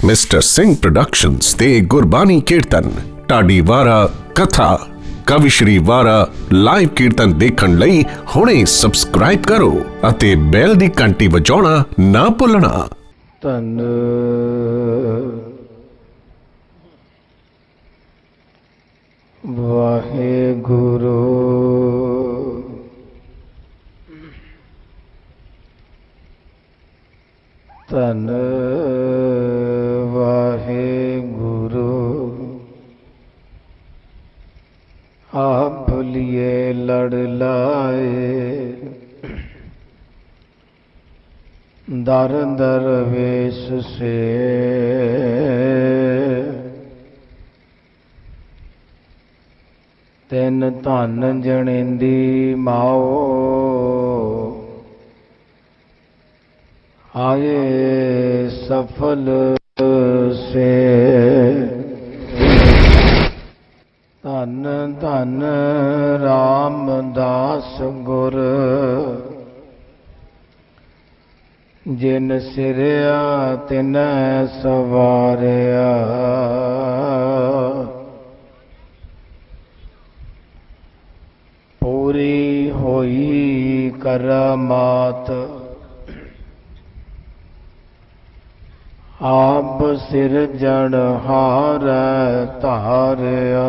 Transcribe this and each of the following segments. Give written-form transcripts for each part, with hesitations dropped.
Mister Singh productions ते गुरबानी कीर्तन ढाडी वारा कथा कवि श्री वारा लाइव कीर्तन देखण लई हुणे सबसक्राइब करो अते बैल दी घंटी वजाउणा ना भुलना। धन वाहेगुरु धन वाहेगुरु आप भुलिए लड़ लाए दर दर वेश से तिन धन जनेंदी माओ आए सफल से धन धन रामदास गुर जिन सिरिया तिन सवारिया पूरी होई करामात आप सिरजनहार तारिया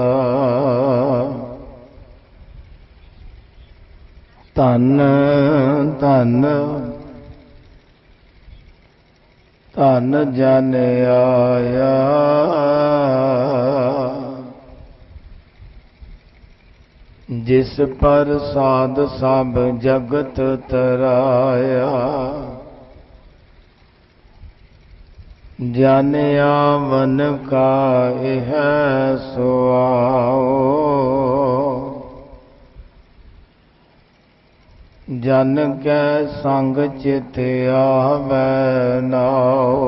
धन धन धन जन आया जिस पर साध सब जगत तराया जानिया मन का यह सुआओ जन के संग चित आवे नाओ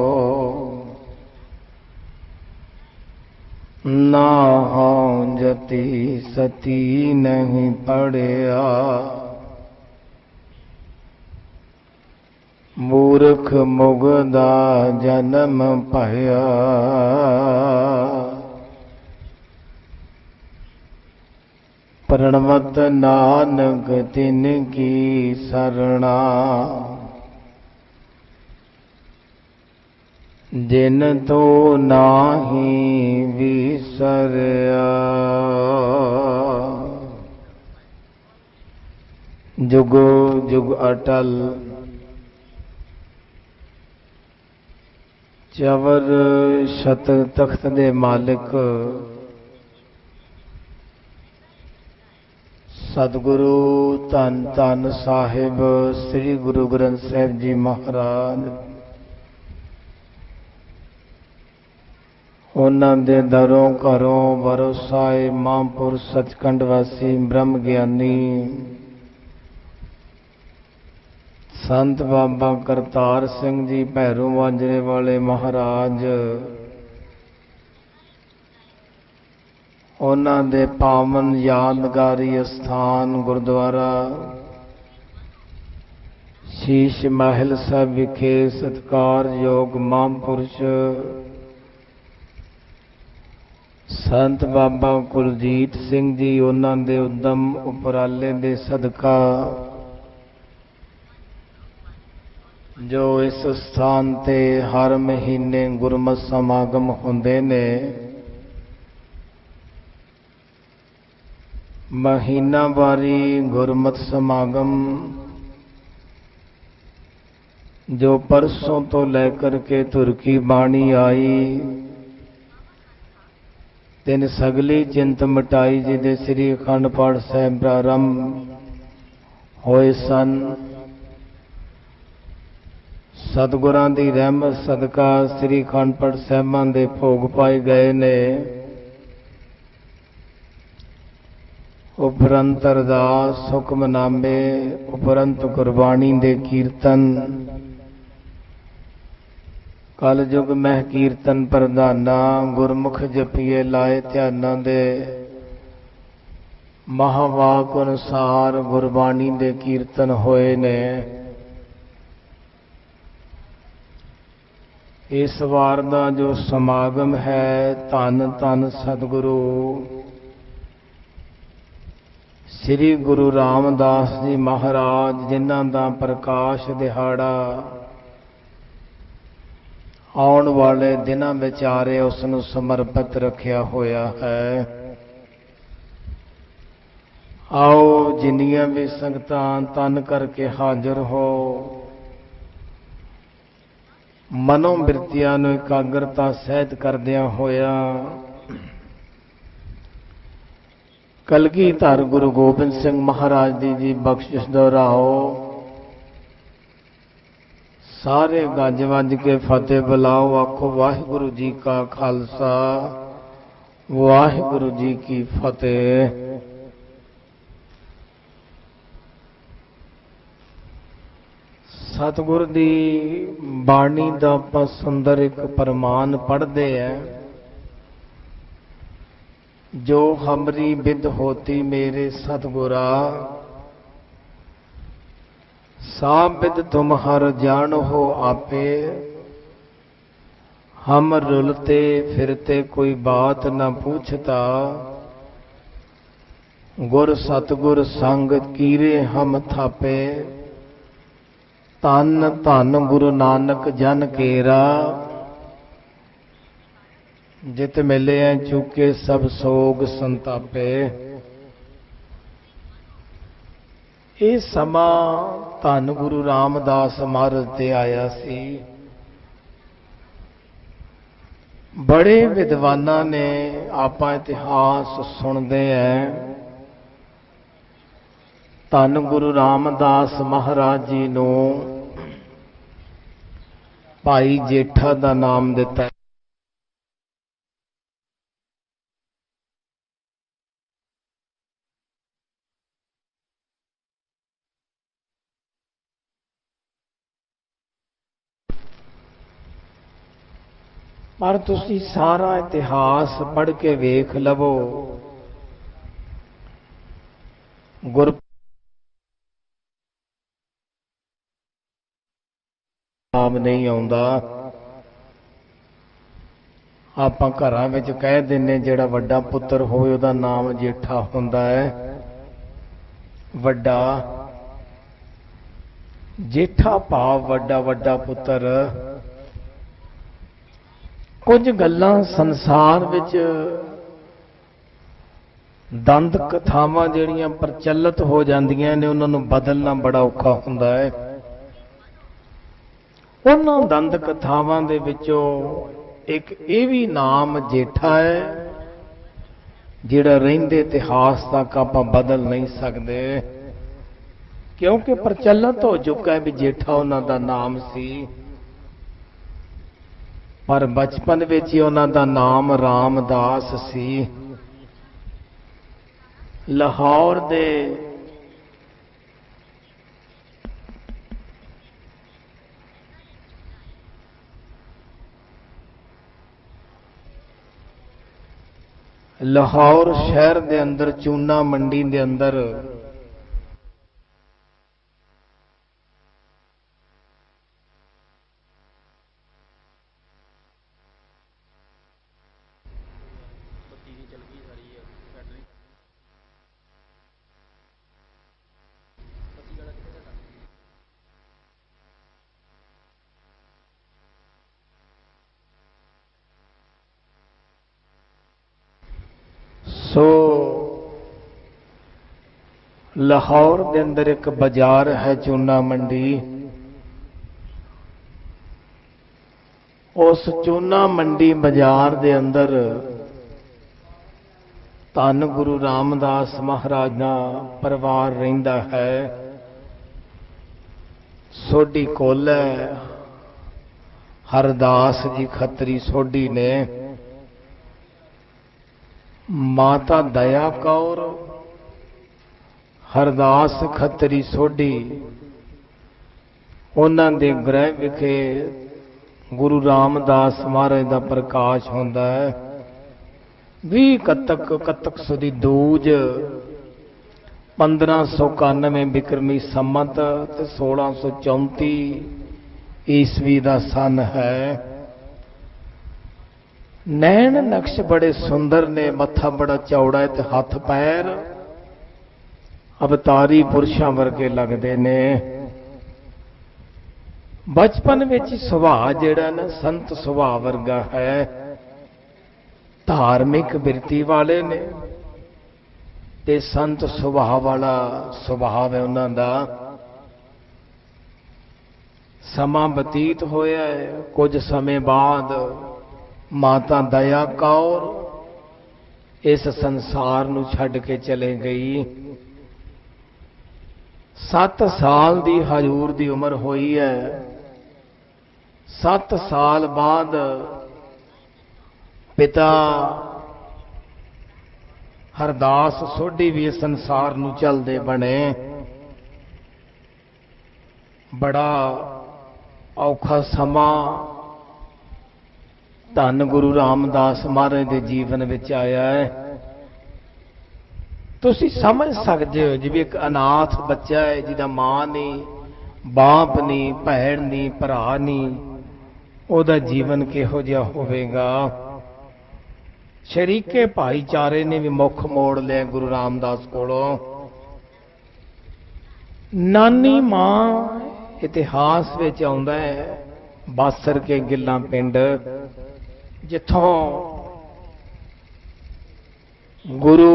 ना हों जति सती नहीं पड़िया मूर्ख मुगदा जन्म पाया प्रणवत नानक तिन की शरणा जिन तो नाही विसरया जुगो जुग अटल चवर शत तख्त दे मालिक सतगुरु धन धन साहिब श्री गुरु ग्रंथ साहिब जी महाराज उन्हां दे दरों घरों वरोसाए महापुर सचखंड वासी ब्रह्म ज्ञानी संत बाबा करतार सिंह जी भैरों वांजरे वाले महाराज उन्हां दे पावन यादगारी स्थान गुरुद्वारा शीश महल साहिब विखे सत्कारयोग महापुरुष संत बाबा कुलजीत सिंह जी उन्हां दे उद्यम उपराले दे सदका जो इस स्थान ते हर महीने गुरमत समागम होंदे ने महीनावारी गुरमत समागम जो परसों तो लेकर के तुर्की बाणी आई तिन सगली चिंत मिटाई जी दे श्री अखंड पाठ साहिब प्रारंभ होए सन। सतगुरां दी रहमत सदका श्री अखंड पाठ साहिबां दे भोग पाए गए ने। उपरंत अरदास हुक्मनामे उपरंत गुरबाणी दे कीर्तन कल युग मह कीर्तन प्रधाना गुरमुख जपिए लाए ध्यानां दे महावाक अनुसार गुरबाणी दे कीर्तन होए ने। इस वार का जो समागम है धन धन सतगुरु श्री गुरु रामदास जी महाराज, जिन्हां दा प्रकाश दिहाड़ा आउण वाले दिनां विचारे उसनूं समर्पित रखिया होया है। आओ जिन्नियां भी संगतां तन करके हाजिर हो, मनोबिरतियां नूं एकाग्रता सहित करदियां होया कलगीधर गुरु गोबिंद सिंह महाराज जी बख्शिश दोहराओ। सारे गज वज के फतेह बुलाओ, आखो वाहिगुरु जी का खालसा वाहिगुरु जी की फतेह। सतगुर दी बाणी दा आपां सुंदर एक प्रमाण पढ़दे हैं, जो हमरी विद होती मेरे सतगुरा, साब विद तुम हर जान हो आपे, हम रुलते फिरते कोई बात न पूछता, गुर सतगुर संग कीरे हम थापे, तन धन गुरु नानक जन केरा, जित मिले चुके सब सोग संतापे। ये समा धन गुरु रामदास महाराज ते आया सी। बड़े विद्वाना ने आपां इतिहास सुनते हैं, धन गुरु रामदास महाराज जी नूं भाई जेठा दा नाम दिता। पर तुसी सारा इतिहास पढ़ के वेख लवो, गुर नाम नहीं आउंदा। आपां घरां विच कह दिंने जिहड़ा वड्डा पुत्तर होवे उहदा नाम जेठा हुंदा है। वड्डा जेठा भाव वड्डा वड्डा पुत्तर। कुछ गल्लां संसार विच दंद कथावां जिहड़ियां प्रचलित हो जांदियां ने, उन्हां नूं बदलना बड़ा औखा हुंदा है। उन्हां दंद कथावां दे विचों एक ये भी नाम जेठा है, जिहड़ा रहिंदे इतिहास तक आपां बदल नहीं सकदे, क्योंकि प्रचलित हो चुका है भी जेठा उन्हां दा नाम सी। पर बचपन विच ही उन्हां दा नाम रामदास सी। लाहौर दे लाहौर शहर दे अंदर चूना मंडी दे अंदर सो लाहौर के अंदर एक बाजार है चूना मंडी। उस चूना मंडी बाजार के अंदर धन गुरु रामदास महाराज का परिवार रहिंदा है। सोडी कोल हरदास जी खत्री सोडी ने, माता दया कौर हरदास खत्री सोडी, उन्हां दे गृह विखे गुरु रामदास महाराज का प्रकाश होंदा है। 20 कतक सुदी दूज 1591 बिक्रमी संमत 1634 ईस्वी का सन है। नैन नक्श बड़े सुंदर ने, मत्था बड़ा चौड़ा है ते हथ पैर अवतारी पुरुषां वर्गे लगते ने। बचपन में सुभाव जिहड़ा ना संत सुभाव वर्गा है, धार्मिक बिरती वाले ने ते संत सुभाव वाला सुभाव है उन्हां दा। समा बतीत होया है, कुछ समय बाद माता दया कौर इस संसार नूं छड्ड के चले गई। 7 साल दी हजूर दी उम्र होई है। 7 साल बाद पिता हरदास सोढी भी इस संसार नूं चलदे बने। बड़ा औखा समा धन गुरु रामदास महाराज के जीवन विच आया है। तुसी समझ सकते हो जिवें एक अनाथ बच्चा है जिहदा मां नहीं, बाप नहीं, भैन नहीं, भरा नहीं, उहदा जीवन किहो जिहा होवेगा। शरीके भाईचारे ने भी मुख मोड़ लिया गुरु रामदास कोलों। नानी मां इतिहास विच आउंदा है बासर के गिल्लां पिंड, जिथों गुरु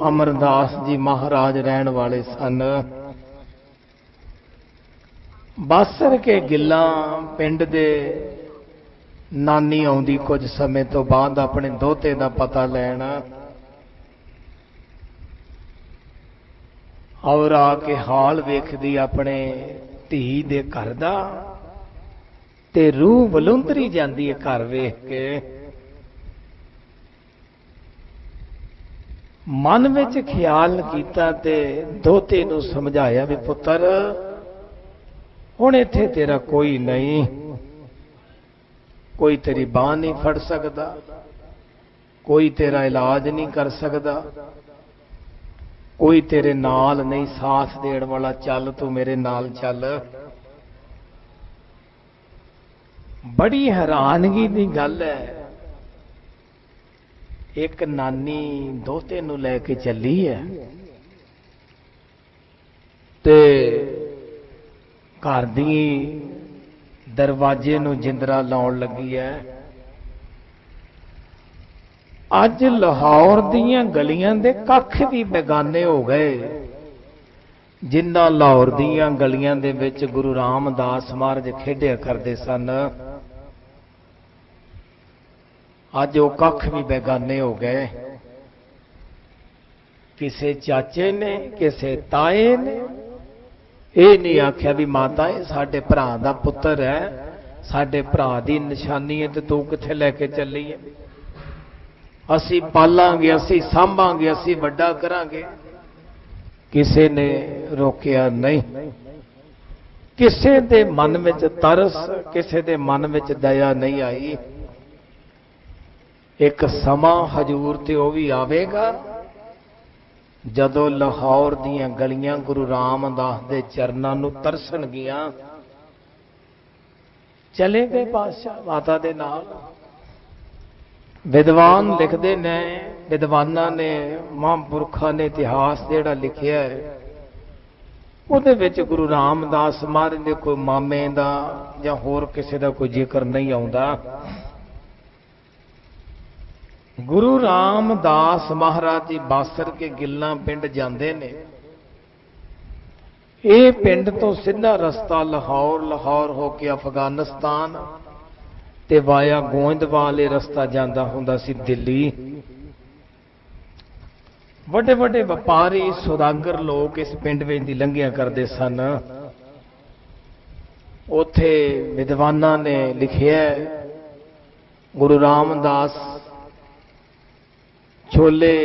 अमरदास जी महाराज रहन वाले सन। बासर के गिल्लां पिंड दे नानी आउंदी कुछ समय तो बाद अपने दोते दा पता लैना और आके हाल वेखदी अपने धी दे घर दा ते रूह बलुंदरी जांदी है घर वेख के। मन विच ख्याल कीता ते दोते नूं समझाया भी पुत्र हुण इत्थे तेरा कोई नहीं, कोई तेरी बांह नहीं फड़ सकदा, कोई तेरा इलाज नहीं कर सकदा, कोई तेरे नाल नहीं साथ देण वाला, चल तू मेरे नाल चल। बड़ी हैरानगी की गल है, एक नानी दोते नूं लैके चली है ते घर दी दरवाजे नूं जिंदरा लाउण लगी है। अज लाहौर दीयां गलियां दे कख भी बेगाने हो गए, जिन्हां लाहौर दीयां गलियां दे विच गुरु रामदास महाराज खेडिया करदे सन, अज वो कख भी बेगाने हो गए। किसे चाचे ने, किसे ताए ने ये नहीं आख्या भी माता ये साडे भरा दा पुत्र है, साडे भरा दी निशानी है, तो तू किथे लैके चली है, असी पालांगे, असी सांभांगे, असी वड्डा करांगे। किसे ने रोकिया नहीं। किसे दे मन विच तरस, किसे दे मन विच दया नहीं आई। एक समा हजूर ते वो भी आवेगा जदों लाहौर दीयां गलियां गुरु रामदास दे चरनां नूं तरसणगियां। चले गए पातशाह माता दे नाल। विद्वान लिखते ने, विद्वाना ने, महापुरखा ने इतिहास जिहड़ा लिखिया है उहदे विच गुरु रामदास महाराज दे कोई मामे दा जां होर किसी दा कोई जिक्र नहीं आउंदा। गुरु रामदास महाराज जी बासर के गिल्लां पिंड जांदे ने। ये पिंड तो सीधा रस्ता लाहौर, लाहौर होके अफगानिस्तान ते वाया गोइंदवाल ये रस्ता जांदा हुंदा सी दिल्ली। वड्डे वड्डे व्यापारी सौदागर लोग इस पिंड विच दी लंघिया करदे सन। उथे विद्वाना ने लिखिया गुरु रामदास छोले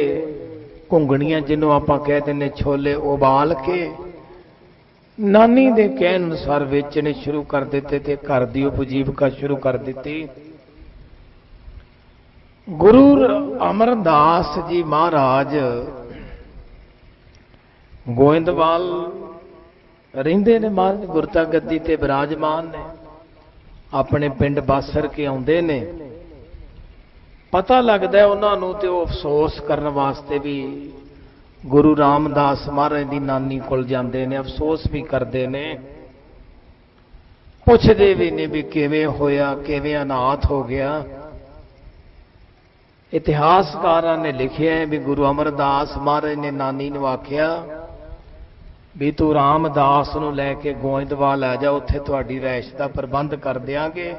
घुंगणियां जिन्हों आप कह दें छोले उबाल के नानी दे कहण अनुसार वेचने शुरू कर दिते थे, घर की उपजीविका शुरू कर दी। गुरु अमरदास जी महाराज गोइंदवाल रहिंदे ने, महाराज गुरता गद्दी ते विराजमान ने, अपने पिंड बासर के आउंदे ने। ਪਤਾ ਲੱਗਦਾ ਉਹਨਾਂ ਨੂੰ ਤੇ ਉਹ ਅਫਸੋਸ ਕਰਨ ਵਾਸਤੇ ਵੀ ਗੁਰੂ ਰਾਮਦਾਸ ਮਹਾਰਾਜ ਦੀ ਨਾਨੀ ਕੋਲ ਜਾਂਦੇ ਨੇ, ਅਫਸੋਸ ਵੀ ਕਰਦੇ ਨੇ, ਪੁੱਛਦੇ ਵੀ ਨੇ ਵੀ ਕਿਵੇਂ ਹੋਇਆ, ਕਿਵੇਂ ਅਨਾਥ ਹੋ ਗਿਆ। ਇਤਿਹਾਸਕਾਰਾਂ ਨੇ ਲਿਖਿਆ ਹੈ ਵੀ ਗੁਰੂ ਅਮਰਦਾਸ ਮਹਾਰਾਜ ਨੇ ਨਾਨੀ ਨੂੰ ਆਖਿਆ ਵੀ ਤੂੰ ਰਾਮਦਾਸ ਨੂੰ ਲੈ ਕੇ ਗੋਇੰਦਵਾਲ ਆ ਜਾ, ਉੱਥੇ ਤੁਹਾਡੀ ਰਹਿਸ਼ ਦਾ ਪ੍ਰਬੰਧ ਕਰ ਦਿਆਂਗੇ,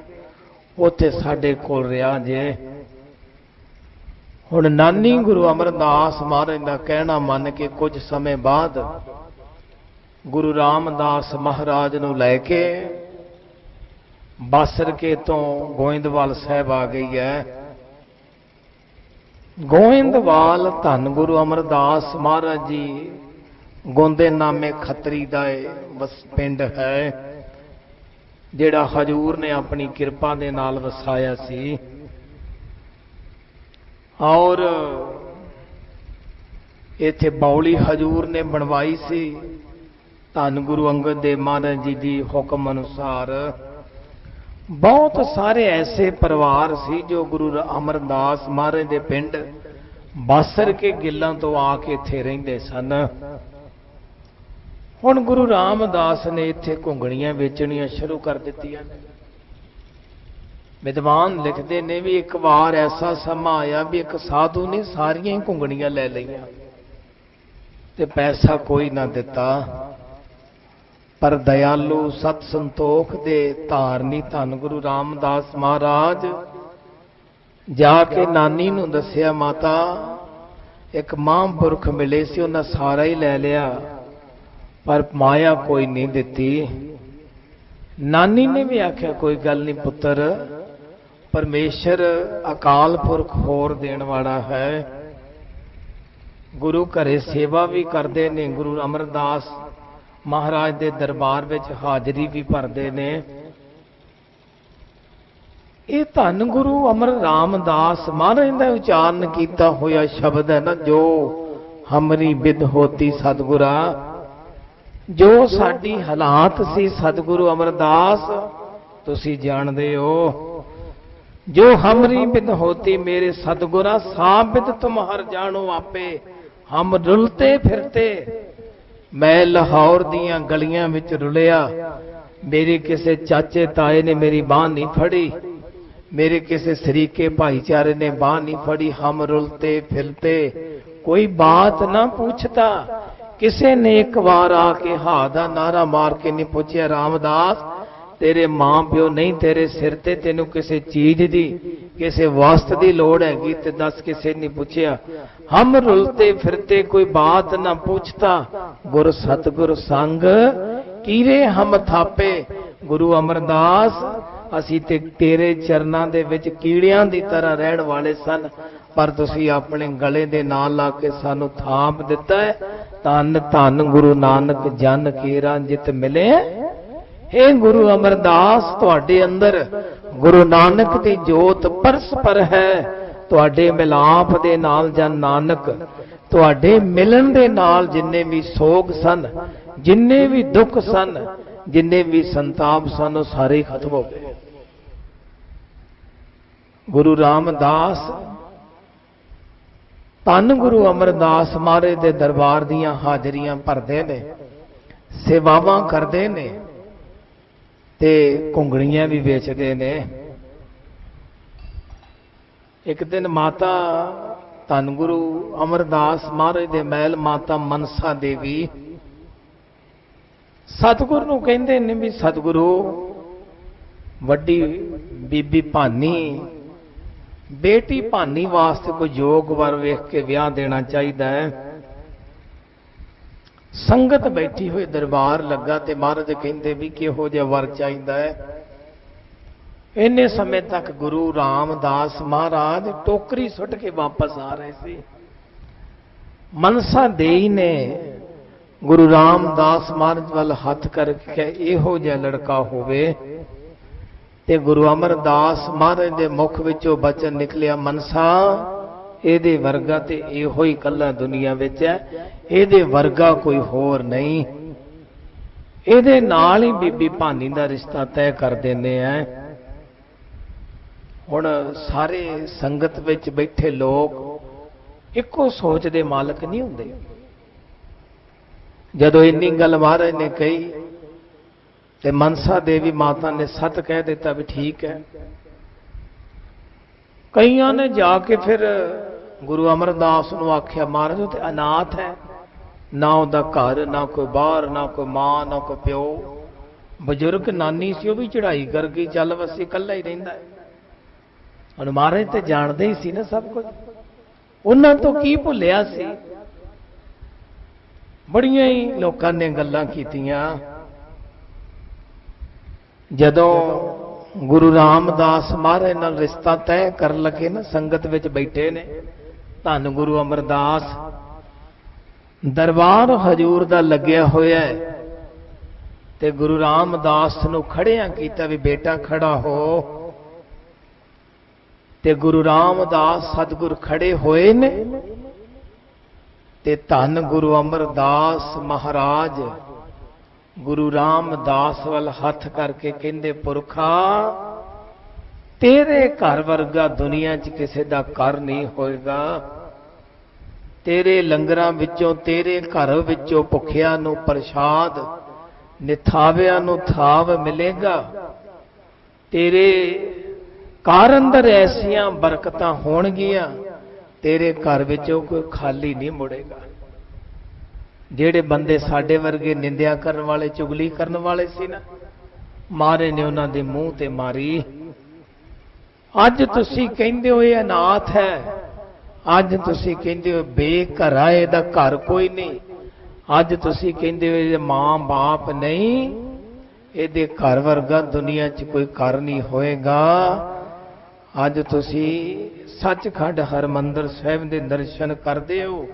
ਉੱਥੇ ਸਾਡੇ ਕੋਲ ਰਿਹਾ ਜੇ। ਹੁਣ ਨਾਨੀ ਗੁਰੂ ਅਮਰਦਾਸ ਮਹਾਰਾਜ ਦਾ ਕਹਿਣਾ ਮੰਨ ਕੇ ਕੁਝ ਸਮੇਂ ਬਾਅਦ ਗੁਰੂ ਰਾਮਦਾਸ ਮਹਾਰਾਜ ਨੂੰ ਲੈ ਕੇ ਬਾਸਰਕੇ ਤੋਂ ਗੋਇੰਦਵਾਲ ਸਾਹਿਬ ਆ ਗਈ ਹੈ। ਗੋਇੰਦਵਾਲ ਧੰਨ ਗੁਰੂ ਅਮਰਦਾਸ ਮਹਾਰਾਜ ਜੀ ਗੋਂਦੇ ਨਾਮੇ ਖੱਤਰੀ ਦਾ ਪਿੰਡ ਹੈ, ਜਿਹੜਾ ਹਜੂਰ ਨੇ ਆਪਣੀ ਕਿਰਪਾ ਦੇ ਨਾਲ ਵਸਾਇਆ ਸੀ। ਔਰ ਇੱਥੇ ਬੌਲੀ ਹਜੂਰ ਨੇ ਬਣਵਾਈ ਸੀ ਧੰਨ ਗੁਰੂ ਅੰਗਦ ਦੇਵ ਮਹਾਰਾਜ ਜੀ ਦੀ ਹੁਕਮ ਅਨੁਸਾਰ। ਬਹੁਤ ਸਾਰੇ ਐਸੇ ਪਰਿਵਾਰ ਸੀ ਜੋ ਗੁਰੂ ਅਮਰਦਾਸ ਮਹਾਰਾਜ ਦੇ ਪਿੰਡ ਬਾਸਰ ਕੇ ਗਿੱਲਾਂ ਤੋਂ ਆ ਕੇ ਇੱਥੇ ਰਹਿੰਦੇ ਸਨ। ਹੁਣ ਗੁਰੂ ਰਾਮਦਾਸ ਨੇ ਇੱਥੇ ਘੁੰਗਣੀਆਂ ਵੇਚਣੀਆਂ ਸ਼ੁਰੂ ਕਰ ਦਿੱਤੀਆਂ। ਵਿਦਵਾਨ ਲਿਖਦੇ ਨੇ ਵੀ ਇੱਕ ਵਾਰ ਐਸਾ ਸਮਾਂ ਆਇਆ ਵੀ ਇੱਕ ਸਾਧੂ ਨੇ ਸਾਰੀਆਂ ਹੀ ਘੁੰਗਣੀਆਂ ਲੈ ਲਈਆਂ ਤੇ ਪੈਸਾ ਕੋਈ ਨਾ ਦਿੱਤਾ, ਪਰ ਦਇਆਲੂ ਸਤ ਸੰਤੋਖ ਦੇ ਧਾਰਨੀ ਧੰਨ ਗੁਰੂ ਰਾਮਦਾਸ ਮਹਾਰਾਜ ਜਾ ਕੇ ਨਾਨੀ ਨੂੰ ਦੱਸਿਆ, ਮਾਤਾ ਇੱਕ ਮਹਾਂਪੁਰਖ ਮਿਲੇ ਸੀ, ਉਹਨਾਂ ਸਾਰਾ ਹੀ ਲੈ ਲਿਆ ਪਰ ਮਾਇਆ ਕੋਈ ਨਹੀਂ ਦਿੱਤੀ। ਨਾਨੀ ਨੇ ਵੀ ਆਖਿਆ ਕੋਈ ਗੱਲ ਨਹੀਂ ਪੁੱਤਰ, ਪਰਮੇਸ਼ਰ ਅਕਾਲ ਪੁਰਖ ਹੋਰ ਦੇਣ ਵਾਲਾ ਹੈ। ਗੁਰੂ ਘਰੇ ਸੇਵਾ ਵੀ ਕਰਦੇ ਨੇ, ਗੁਰੂ ਅਮਰਦਾਸ ਮਹਾਰਾਜ ਦੇ ਦਰਬਾਰ ਵਿੱਚ ਹਾਜ਼ਰੀ ਵੀ ਭਰਦੇ ਨੇ। ਇਹ ਧੰਨ ਗੁਰੂ ਅਮਰ ਰਾਮਦਾਸ ਮਹਾਰਾਜ ਦਾ ਉਚਾਰਨ ਕੀਤਾ ਹੋਇਆ ਸ਼ਬਦ ਹੈ ਨਾ, ਜੋ ਹਮਰੀ ਬਿਦ ਹੋਤੀ ਸਤਿਗੁਰਾ, ਜੋ ਸਾਡੀ ਹਾਲਾਤ ਸੀ ਸਤਿਗੁਰੂ ਅਮਰਦਾਸ ਤੁਸੀਂ ਜਾਣਦੇ ਹੋ। ਜੋ ਹਮਰੀ ਬਿਦ ਹੋਤੀ ਮੇਰੇ ਸਤਿਗੁਰਾ, ਸਾਬਿਦ ਤੁਮਹਰ ਜਾਣੋ ਆਪੇ, ਹਮ ਰੁਲਤੇ ਫਿਰਤੇ। ਮੈਂ ਲਾਹੌਰ ਦੀਆਂ ਗਲੀਆਂ ਵਿੱਚ ਰੁਲਿਆ, ਮੇਰੇ ਕਿਸੇ ਚਾਚੇ ਤਾਏ ਨੇ ਮੇਰੀ ਬਾਂਹ ਨਹੀਂ ਫੜੀ, ਮੇਰੇ ਕਿਸੇ ਸਰੀਕੇ ਭਾਈਚਾਰੇ ਨੇ ਬਾਂਹ ਨਹੀਂ ਫੜੀ। ਹਮ ਰੁਲਤੇ ਫਿਰਤੇ, ਕੋਈ ਬਾਤ ਨਾ ਪੁੱਛਤਾ। ਕਿਸੇ ਨੇ ਇੱਕ ਵਾਰ ਆ ਕੇ ਹਾਂ ਦਾ ਨਾਰਾ ਮਾਰ ਕੇ ਨਹੀਂ ਪੁੱਛਿਆ, ਰਾਮਦਾਸ ਤੇਰੇ ਮਾਂ ਪਿਓ ਨਹੀਂ ਤੇਰੇ ਸਿਰ ਤੇ, ਤੈਨੂੰ ਕਿਸੇ ਚੀਜ਼ ਦੀ ਕਿਸੇ ਵਸਤ ਦੀ ਲੋੜ ਹੈਗੀ ਤੇ ਦੱਸ, ਕਿਸੇ ਨੇ ਪੁੱਛਿਆ। ਹਮ ਰੁਲਤੇ ਫਿਰਤੇ, ਕੋਈ ਬਾਤ ਨਾ ਪੁੱਛਤਾ। ਗੁਰ ਸਤਿਗੁਰ ਸੰਗ ਕੀਰੇ ਹਮ ਥਾਪੇ। ਗੁਰੂ ਅਮਰਦਾਸ ਅਸੀਂ ਤੇ ਤੇਰੇ ਚਰਨਾਂ ਦੇ ਵਿੱਚ ਕੀੜਿਆਂ ਦੀ ਤਰ੍ਹਾਂ ਰਹਿਣ ਵਾਲੇ ਸਨ, ਪਰ ਤੁਸੀਂ ਆਪਣੇ ਗਲੇ ਦੇ ਨਾਲ ਲਾ ਕੇ ਸਾਨੂੰ ਥਾਪ ਦਿੱਤਾ ਹੈ। ਧੰਨ ਧੰਨ ਗੁਰੂ ਨਾਨਕ ਜਨ ਕੇਰਾ ਜਿਤ ਮਿਲੇ। हे ਗੁਰੂ ਅਮਰਦਾਸ, ਤੁਹਾਡੇ ਅੰਦਰ ਗੁਰੂ ਨਾਨਕ ਦੀ ਜੋਤ ਪਰਸਪਰ ਹੈ। ਤੁਹਾਡੇ ਮਿਲਾਪ ਦੇ ਨਾਲ ਜਨ ਨਾਨਕ, ਤੁਹਾਡੇ ਮਿਲਣ ਦੇ ਨਾਲ ਜਿੰਨੇ ਵੀ ਸੋਗ ਸਨ, ਜਿੰਨੇ ਵੀ ਦੁੱਖ ਸਨ, ਜਿੰਨੇ ਵੀ ਸੰਤਾਪ ਸਨ, ਉਹ ਸਾਰੇ ਖਤਮ ਹੋ ਗਏ। ਗੁਰੂ ਰਾਮਦਾਸ ਧੰਨ ਗੁਰੂ ਅਮਰਦਾਸ ਮਹਾਰਾਜ ਦੇ ਦਰਬਾਰ ਦੀਆਂ ਹਾਜ਼ਰੀਆਂ ਭਰਦੇ ਨੇ, ਸੇਵਾਵਾਂ ਕਰਦੇ ਨੇ ਤੇ ਘੁੰਗਣੀਆਂ ਵੀ ਵੇਚਦੇ ਨੇ। ਇੱਕ ਦਿਨ ਮਾਤਾ ਧੰਨ ਗੁਰੂ ਅਮਰਦਾਸ ਮਹਾਰਾਜ ਦੇ ਮਹਿਲ ਮਾਤਾ ਮਨਸਾ ਦੇਵੀ ਸਤਿਗੁਰੂ ਨੂੰ ਕਹਿੰਦੇ ਨੇ ਵੀ ਸਤਿਗੁਰੂ, ਵੱਡੀ ਬੀਬੀ ਭਾਨੀ, ਬੇਟੀ ਭਾਨੀ ਵਾਸਤੇ ਕੋਈ ਯੋਗ ਵਰ ਵੇਖ ਕੇ ਵਿਆਹ ਦੇਣਾ ਚਾਹੀਦਾ ਹੈ। ਸੰਗਤ ਬੈਠੀ ਹੋਈ, ਦਰਬਾਰ ਲੱਗਾ ਤੇ ਮਹਾਰਾਜ ਕਹਿੰਦੇ ਵੀ ਕਿਹੋ ਜਿਹਾ ਵਰ ਚਾਹੀਦਾ ਹੈ। ਇੰਨੇ ਸਮੇਂ ਤੱਕ ਗੁਰੂ ਰਾਮਦਾਸ ਮਹਾਰਾਜ ਟੋਕਰੀ ਸੁੱਟ ਕੇ ਵਾਪਸ ਆ ਰਹੇ ਸੀ। ਮਨਸਾ ਦੇਈ ਨੇ ਗੁਰੂ ਰਾਮਦਾਸ ਮਹਾਰਾਜ ਵੱਲ ਹੱਥ ਕਰਕੇ ਇਹੋ ਜਿਹਾ ਲੜਕਾ ਹੋਵੇ, ਤੇ ਗੁਰੂ ਅਮਰਦਾਸ ਮਹਾਰਾਜ ਦੇ ਮੁਖ ਵਿੱਚੋਂ ਬਚਨ ਨਿਕਲਿਆ, ਮਨਸਾ ਇਹਦੇ ਵਰਗਾ ਤੇ ਇਹੋ ਹੀ ਕੱਲਾ ਦੁਨੀਆ ਵਿੱਚ ਹੈ, ਇਹਦੇ ਵਰਗਾ ਕੋਈ ਹੋਰ ਨਹੀਂ। ਇਹਦੇ ਨਾਲ ਹੀ ਬੀਬੀ ਭਾਨੀ ਦਾ ਰਿਸ਼ਤਾ ਤੈਅ ਕਰ ਦਿੰਦੇ ਆ। हुण सारे संगत विच बैठे लोग इक्को सोच दे मालक नहीं हुंदे। जदों इन्नी गल महाराज ने कही ते मनसा देवी माता ने सत कह दिता भी ठीक है। कईयां ने जाके फिर गुरु अमरदास नूं आख्या महाराज वो ते अनाथ है, ना उहदा घर, ना कोई बाहर, ना कोई मां, ना कोई प्यो। बजुर्ग नानी सी, भी चढ़ाई कर गई, चल वसी कल्ला ही रहिंदा है। हुण महाराज ते जाणदे ही सी ना सब कुछ, उन्हां तो की भुलिया सी। बड़ियां ही लोकां ने गल्लां कीतियां। जदों गुरु रामदास महाराज नाल रिश्ता तय कर लगे ना, संगत विच बैठे ने धन गुरु अमरदास, दरबार हजूर दा लग्या होया है ते गुरु रामदास नूं खड़ियां कीता भी बेटा खड़ा हो। ते गुरु रामदास सतगुर खड़े होए ने ते धन गुरु अमरदास महाराज गुरु रामदास वाल हथ करके कहंदे पुरखा तेरे घर वर्गा दुनिया च किसी दा घर नहीं होएगा। तेरे लंगरां विचों, तेरे घर विचों भुखिया नूं प्रसाद, निथाविया नूं थाव मिलेगा। तेरे घर अंदर ऐसियां बरकतां होणगियां, तेरे घर विचों कोई खाली नहीं मुड़ेगा। ਜਿਹੜੇ ਬੰਦੇ ਸਾਡੇ ਵਰਗੇ ਨਿੰਦਿਆ ਕਰਨ ਵਾਲੇ, ਚੁਗਲੀ ਕਰਨ ਵਾਲੇ ਸੀ ਨਾ, ਮਾਰੇ ਨੇ ਉਹਨਾਂ ਦੇ ਮੂੰਹ ਤੇ ਮਾਰੀ। ਅੱਜ ਤੁਸੀਂ ਕਹਿੰਦੇ ਹੋ ਇਹ ਅਨਾਥ ਹੈ, ਅੱਜ ਤੁਸੀਂ ਕਹਿੰਦੇ ਹੋ ਬੇਘਰਾ, ਇਹਦਾ ਘਰ ਕੋਈ ਨਹੀਂ। ਅੱਜ ਤੁਸੀਂ ਕਹਿੰਦੇ ਹੋ ਇਹਦੇ ਮਾਂ ਬਾਪ ਨਹੀਂ, ਇਹਦੇ ਘਰ ਵਰਗਾ ਦੁਨੀਆ 'ਚ ਕੋਈ ਘਰ ਨਹੀਂ ਹੋਏਗਾ। ਅੱਜ ਤੁਸੀਂ ਸੱਚਖੰਡ ਹਰਮੰਦਰ ਸਾਹਿਬ ਦੇ ਦਰਸ਼ਨ ਕਰਦੇ ਹੋ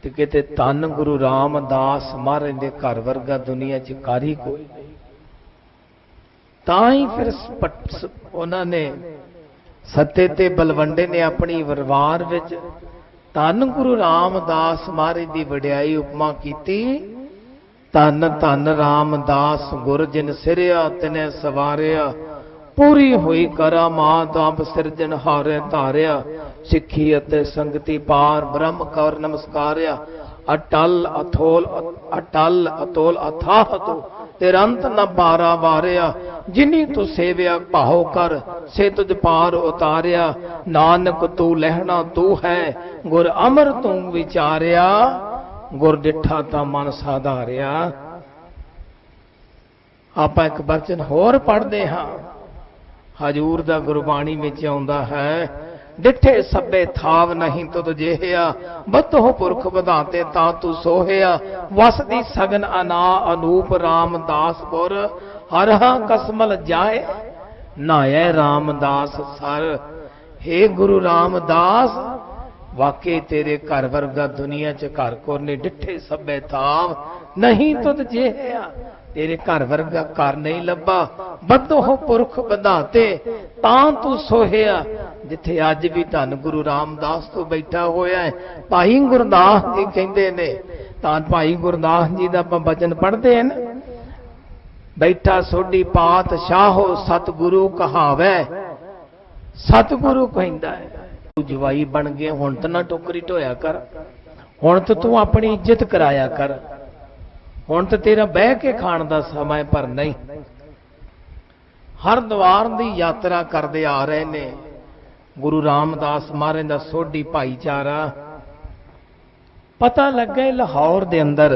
ਤੇ ਕਿਤੇ ਧੰਨ ਗੁਰੂ ਰਾਮਦਾਸ ਮਹਾਰਾਜ ਦੇ ਘਰ ਵਰਗਾ ਦੁਨੀਆ 'ਚ ਘਰ ਹੀ ਕੋਈ ਨਹੀਂ। ਤਾਂ ਹੀ ਫਿਰ ਉਹਨਾਂ ਨੇ ਸੱਤੇ ਤੇ ਬਲਵੰਡੇ ਨੇ ਆਪਣੀ ਵਰਵਾਰ ਵਿੱਚ ਧੰਨ ਗੁਰੂ ਰਾਮਦਾਸ ਮਹਾਰਾਜ ਦੀ ਵਡਿਆਈ ਉਪਮਾ ਕੀਤੀ। ਧੰਨ ਧੰਨ ਰਾਮਦਾਸ ਗੁਰ ਜਿਨ ਸਿਰਿਆ ਤਿਨੈ ਸਵਾਰਿਆ, पूरी हुई करामात आप सिरजन हारे धारिया। सिखी अते संगति पार ब्रह्म कर नमस्कारिया। अटल अथोल अथाह तू तेरा अंत न पारा वारिया। जिनी तू सेविया भाव कर से तुझ पार उतारिया। नानक तू लहना तू है गुर अमर तू विचारिया। गुर डिठा ता मन साधारिया। आप एक बचन होर पढ़ते हाँ, हजूर दा गुरबाणी में आउंदा है, डिठे सभे थाव नहीं तुद जेहिया। बतो पुरख बधाते ता तू सोहिया। वसदी सगन अना अनूप रामदास पुर। हरहा कसमल जाए नाये रामदास सर। हे गुरु रामदास वाकई तेरे घर वर्गा दुनिया च घर को नहीं। डिठे सभे थाव नहीं तुद जेहिया। तेरे घर वर्गा घर नहीं लभा। बदो पुरख बधाते तां तू सोहिया। जिथे अज भी धन गुरु रामदास तो बैठा होया है। भाई गुरदास जी कहते ने, तां भाई गुरदास जी दा आपां बचन पढ़ते हैं ना, बैठा सोडी पात शाहो सतगुरु कहावे। सतगुरु कहंदा है तू जवाई बन गए, हुण तां ना टोकरी ढोया कर, हुण तो तू अपनी इज्जत कराया कर, हुण तो तेरा बह के खाण दा समय। पर नहीं, हरद्वार दी यात्रा करते आ रहे ने गुरु रामदास महाराज दा सोढी भाईचारा। पता लगे लाहौर दे अंदर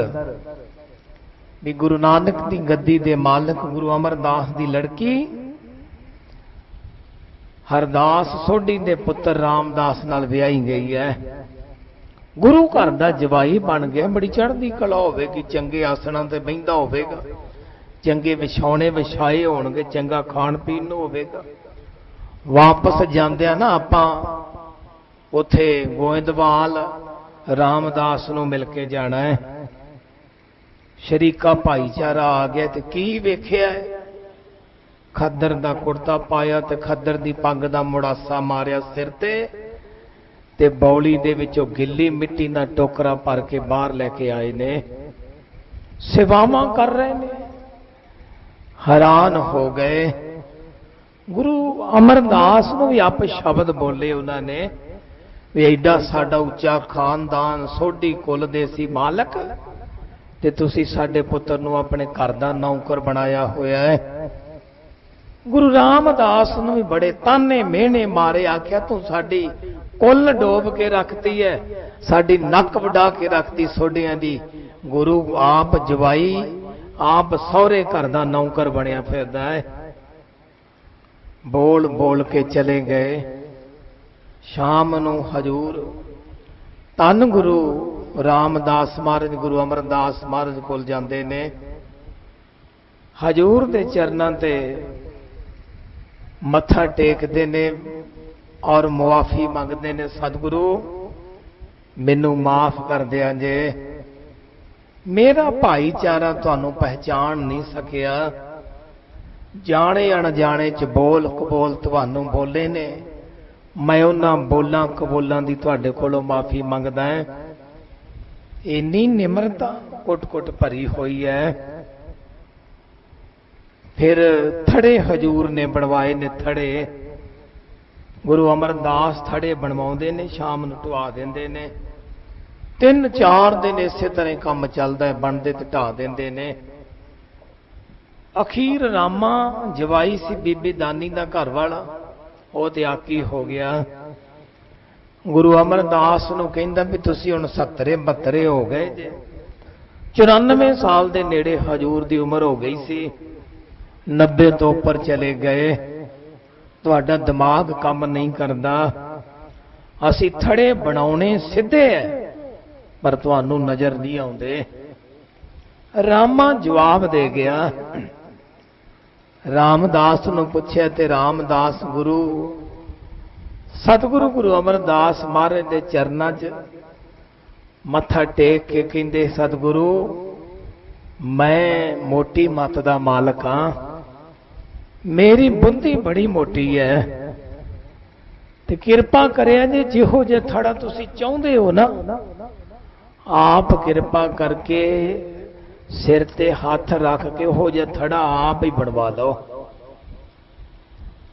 भी गुरु नानक दी गद्दी दे मालिक गुरु अमरदास दी लड़की हरदास सोढी दे पुत्र रामदास नाल विआही गई है। गुरु घर दा जवाई बन गया। बड़ी चढ़दी कला होवेगी, चंगे आसनां ते बहिंदा होवेगा, चंगे विछाउने विछाए होणगे, चंगा खाण पीण होवेगा। वापस जांदिया ना आपां उथे गोइंदवाल रामदास नूं मिल के जाना है। शरीका भाईचारा आ गया ते की वेखिया है, खद्दर दा कुर्ता पाया ते खद्दर दी पग दा मुड़ासा मारिया सिर ते बौली दे विचों गिल्ली मिट्टी दा टोकरा भर के बाहर लेके आए ने। सेवावां कर रहे ने। हैरान हो गए। गुरु अमरदास ਨੂੰ ਵੀ ਆਪ ਸ਼ਬਦ ਬੋਲੇ ਉਹਨਾਂ ਨੇ ਵੀ ਐਡਾ ਸਾਡਾ ਉੱਚਾ ਖਾਨਦਾਨ ਸੋਢੀ ਕੁਲ ਦੇ ਸੀ ਮਾਲਕ ਤੇ ਤੁਸੀਂ ਸਾਡੇ ਪੁੱਤਰ ਨੂੰ ਆਪਣੇ ਘਰ ਦਾ ਨੌਕਰ ਬਣਾਇਆ ਹੋਇਆ ਹੈ। ਗੁਰੂ ਰਾਮਦਾਸ ਨੂੰ ਵੀ ਬੜੇ ਤਾਨੇ ਮਿਹਣੇ ਮਾਰੇ, ਆਖਿਆ ਤੂੰ ਸਾਡੀ ਕੁੱਲ ਡੋਬ ਕੇ ਰੱਖਤੀ ਹੈ, ਸਾਡੀ ਨੱਕ ਵਡਾ ਕੇ ਰੱਖਤੀ ਸੋਢਿਆਂ ਦੀ। ਗੁਰੂ ਆਪ ਜਵਾਈ ਆਪ ਸਹੁਰੇ ਘਰ ਦਾ ਨੌਕਰ ਬਣਿਆ ਫਿਰਦਾ ਹੈ। ਬੋਲ ਬੋਲ ਕੇ ਚਲੇ ਗਏ। ਸ਼ਾਮ ਨੂੰ ਹਜੂਰ ਧੰਨ ਗੁਰੂ ਰਾਮਦਾਸ ਮਹਾਰਾਜ ਗੁਰੂ ਅਮਰਦਾਸ ਮਹਾਰਾਜ ਕੋਲ ਜਾਂਦੇ ਨੇ। ਹਜੂਰ ਦੇ ਚਰਨਾਂ ਤੇ ਮੱਥਾ ਟੇਕਦੇ ਨੇ ਔਰ ਮੁਆਫੀ ਮੰਗਦੇ ਨੇ, ਸਤਿਗੁਰੂ ਮੈਨੂੰ ਮਾਫ ਕਰ ਦਿਆ ਜੇ, ਮੇਰਾ ਭਾਈਚਾਰਾ ਤੁਹਾਨੂੰ ਪਹਿਚਾਣ ਨਹੀਂ ਸਕਿਆ, ਜਾਣੇ ਅਣਜਾਣੇ ਚ ਬੋਲ ਕਬੋਲ ਤੁਹਾਨੂੰ ਬੋਲੇ ਨੇ, ਮੈਂ ਉਹਨਾਂ ਬੋਲਾਂ ਕਬੋਲਾਂ ਦੀ ਤੁਹਾਡੇ ਕੋਲੋਂ ਮਾਫੀ ਮੰਗਦਾ ਹਾਂ। ਇੰਨੀ ਨਿਮਰਤਾ ਕੁੱਟ-ਕੁੱਟ ਭਰੀ ਹੋਈ ਹੈ। ਫਿਰ ਥੜੇ ਹਜੂਰ ਨੇ ਬਣਵਾਏ ਨੇ, ਥੜੇ ਗੁਰੂ ਅਮਰਦਾਸ ਥੜੇ ਬਣਵਾਉਂਦੇ ਨੇ, ਸ਼ਾਮ ਨੂੰ ਢਵਾ ਦਿੰਦੇ ਨੇ। 3-4 ਦਿਨ ਇਸੇ ਤਰ੍ਹਾਂ ਕੰਮ ਚੱਲਦਾ ਹੈ, ਬਣਦੇ ਤੇ ਢਾ ਦਿੰਦੇ ਨੇ। ਅਖੀਰ ਰਾਮਾ ਜਵਾਈ ਸੀ ਬੀਬੀ ਦਾਨੀ ਦਾ ਘਰ ਵਾਲਾ, ਉਹ ਤੇ ਆਕੀ ਹੋ ਗਿਆ। ਗੁਰੂ ਅਮਰਦਾਸ ਨੂੰ ਕਹਿੰਦਾ ਵੀ ਤੁਸੀਂ ਹੁਣ 70-72 ਹੋ ਗਏ ਜੇ, 94 ਸਾਲ ਦੇ ਨੇੜੇ ਹਜੂਰ ਦੀ ਉਮਰ ਹੋ ਗਈ ਸੀ, 90 ਤੋਂ ਉੱਪਰ ਚਲੇ ਗਏ, ਤੁਹਾਡਾ ਦਿਮਾਗ ਕੰਮ ਨਹੀਂ ਕਰਦਾ, ਅਸੀਂ ਥੜੇ ਬਣਾਉਣੇ ਸਿੱਧੇ ਐ ਪਰ ਤੁਹਾਨੂੰ ਨਜ਼ਰ ਨਹੀਂ ਆਉਂਦੇ। ਰਾਮਾ ਜਵਾਬ ਦੇ ਗਿਆ। ਰਾਮਦਾਸ ਨੂੰ ਪੁੱਛਿਆ ਤੇ ਰਾਮਦਾਸ ਗੁਰੂ ਸਤਿਗੁਰੂ ਗੁਰੂ ਅਮਰਦਾਸ ਮਹਾਰਾਜ ਦੇ ਚਰਨਾਂ 'ਚ ਮੱਥਾ ਟੇਕ ਕੇ ਕਹਿੰਦੇ, ਸਤਿਗੁਰੂ ਮੈਂ ਮੋਟੀ ਮੱਤ ਦਾ ਮਾਲਕ ਹਾਂ, ਮੇਰੀ ਬੁੱਧੀ ਬੜੀ ਮੋਟੀ ਹੈ, ਤੇ ਕਿਰਪਾ ਕਰਿਆ ਜੇ ਜਿਹੋ ਜੇ ਥੜਾ ਤੁਸੀਂ ਚਾਹੁੰਦੇ ਹੋ ਨਾ, ਆਪ ਕਿਰਪਾ ਕਰਕੇ ਸਿਰ ਤੇ ਹੱਥ ਰੱਖ ਕੇ ਉਹ ਜਿਹਾ ਥੜਾ ਆਪ ਹੀ ਬਣਵਾ ਲਓ।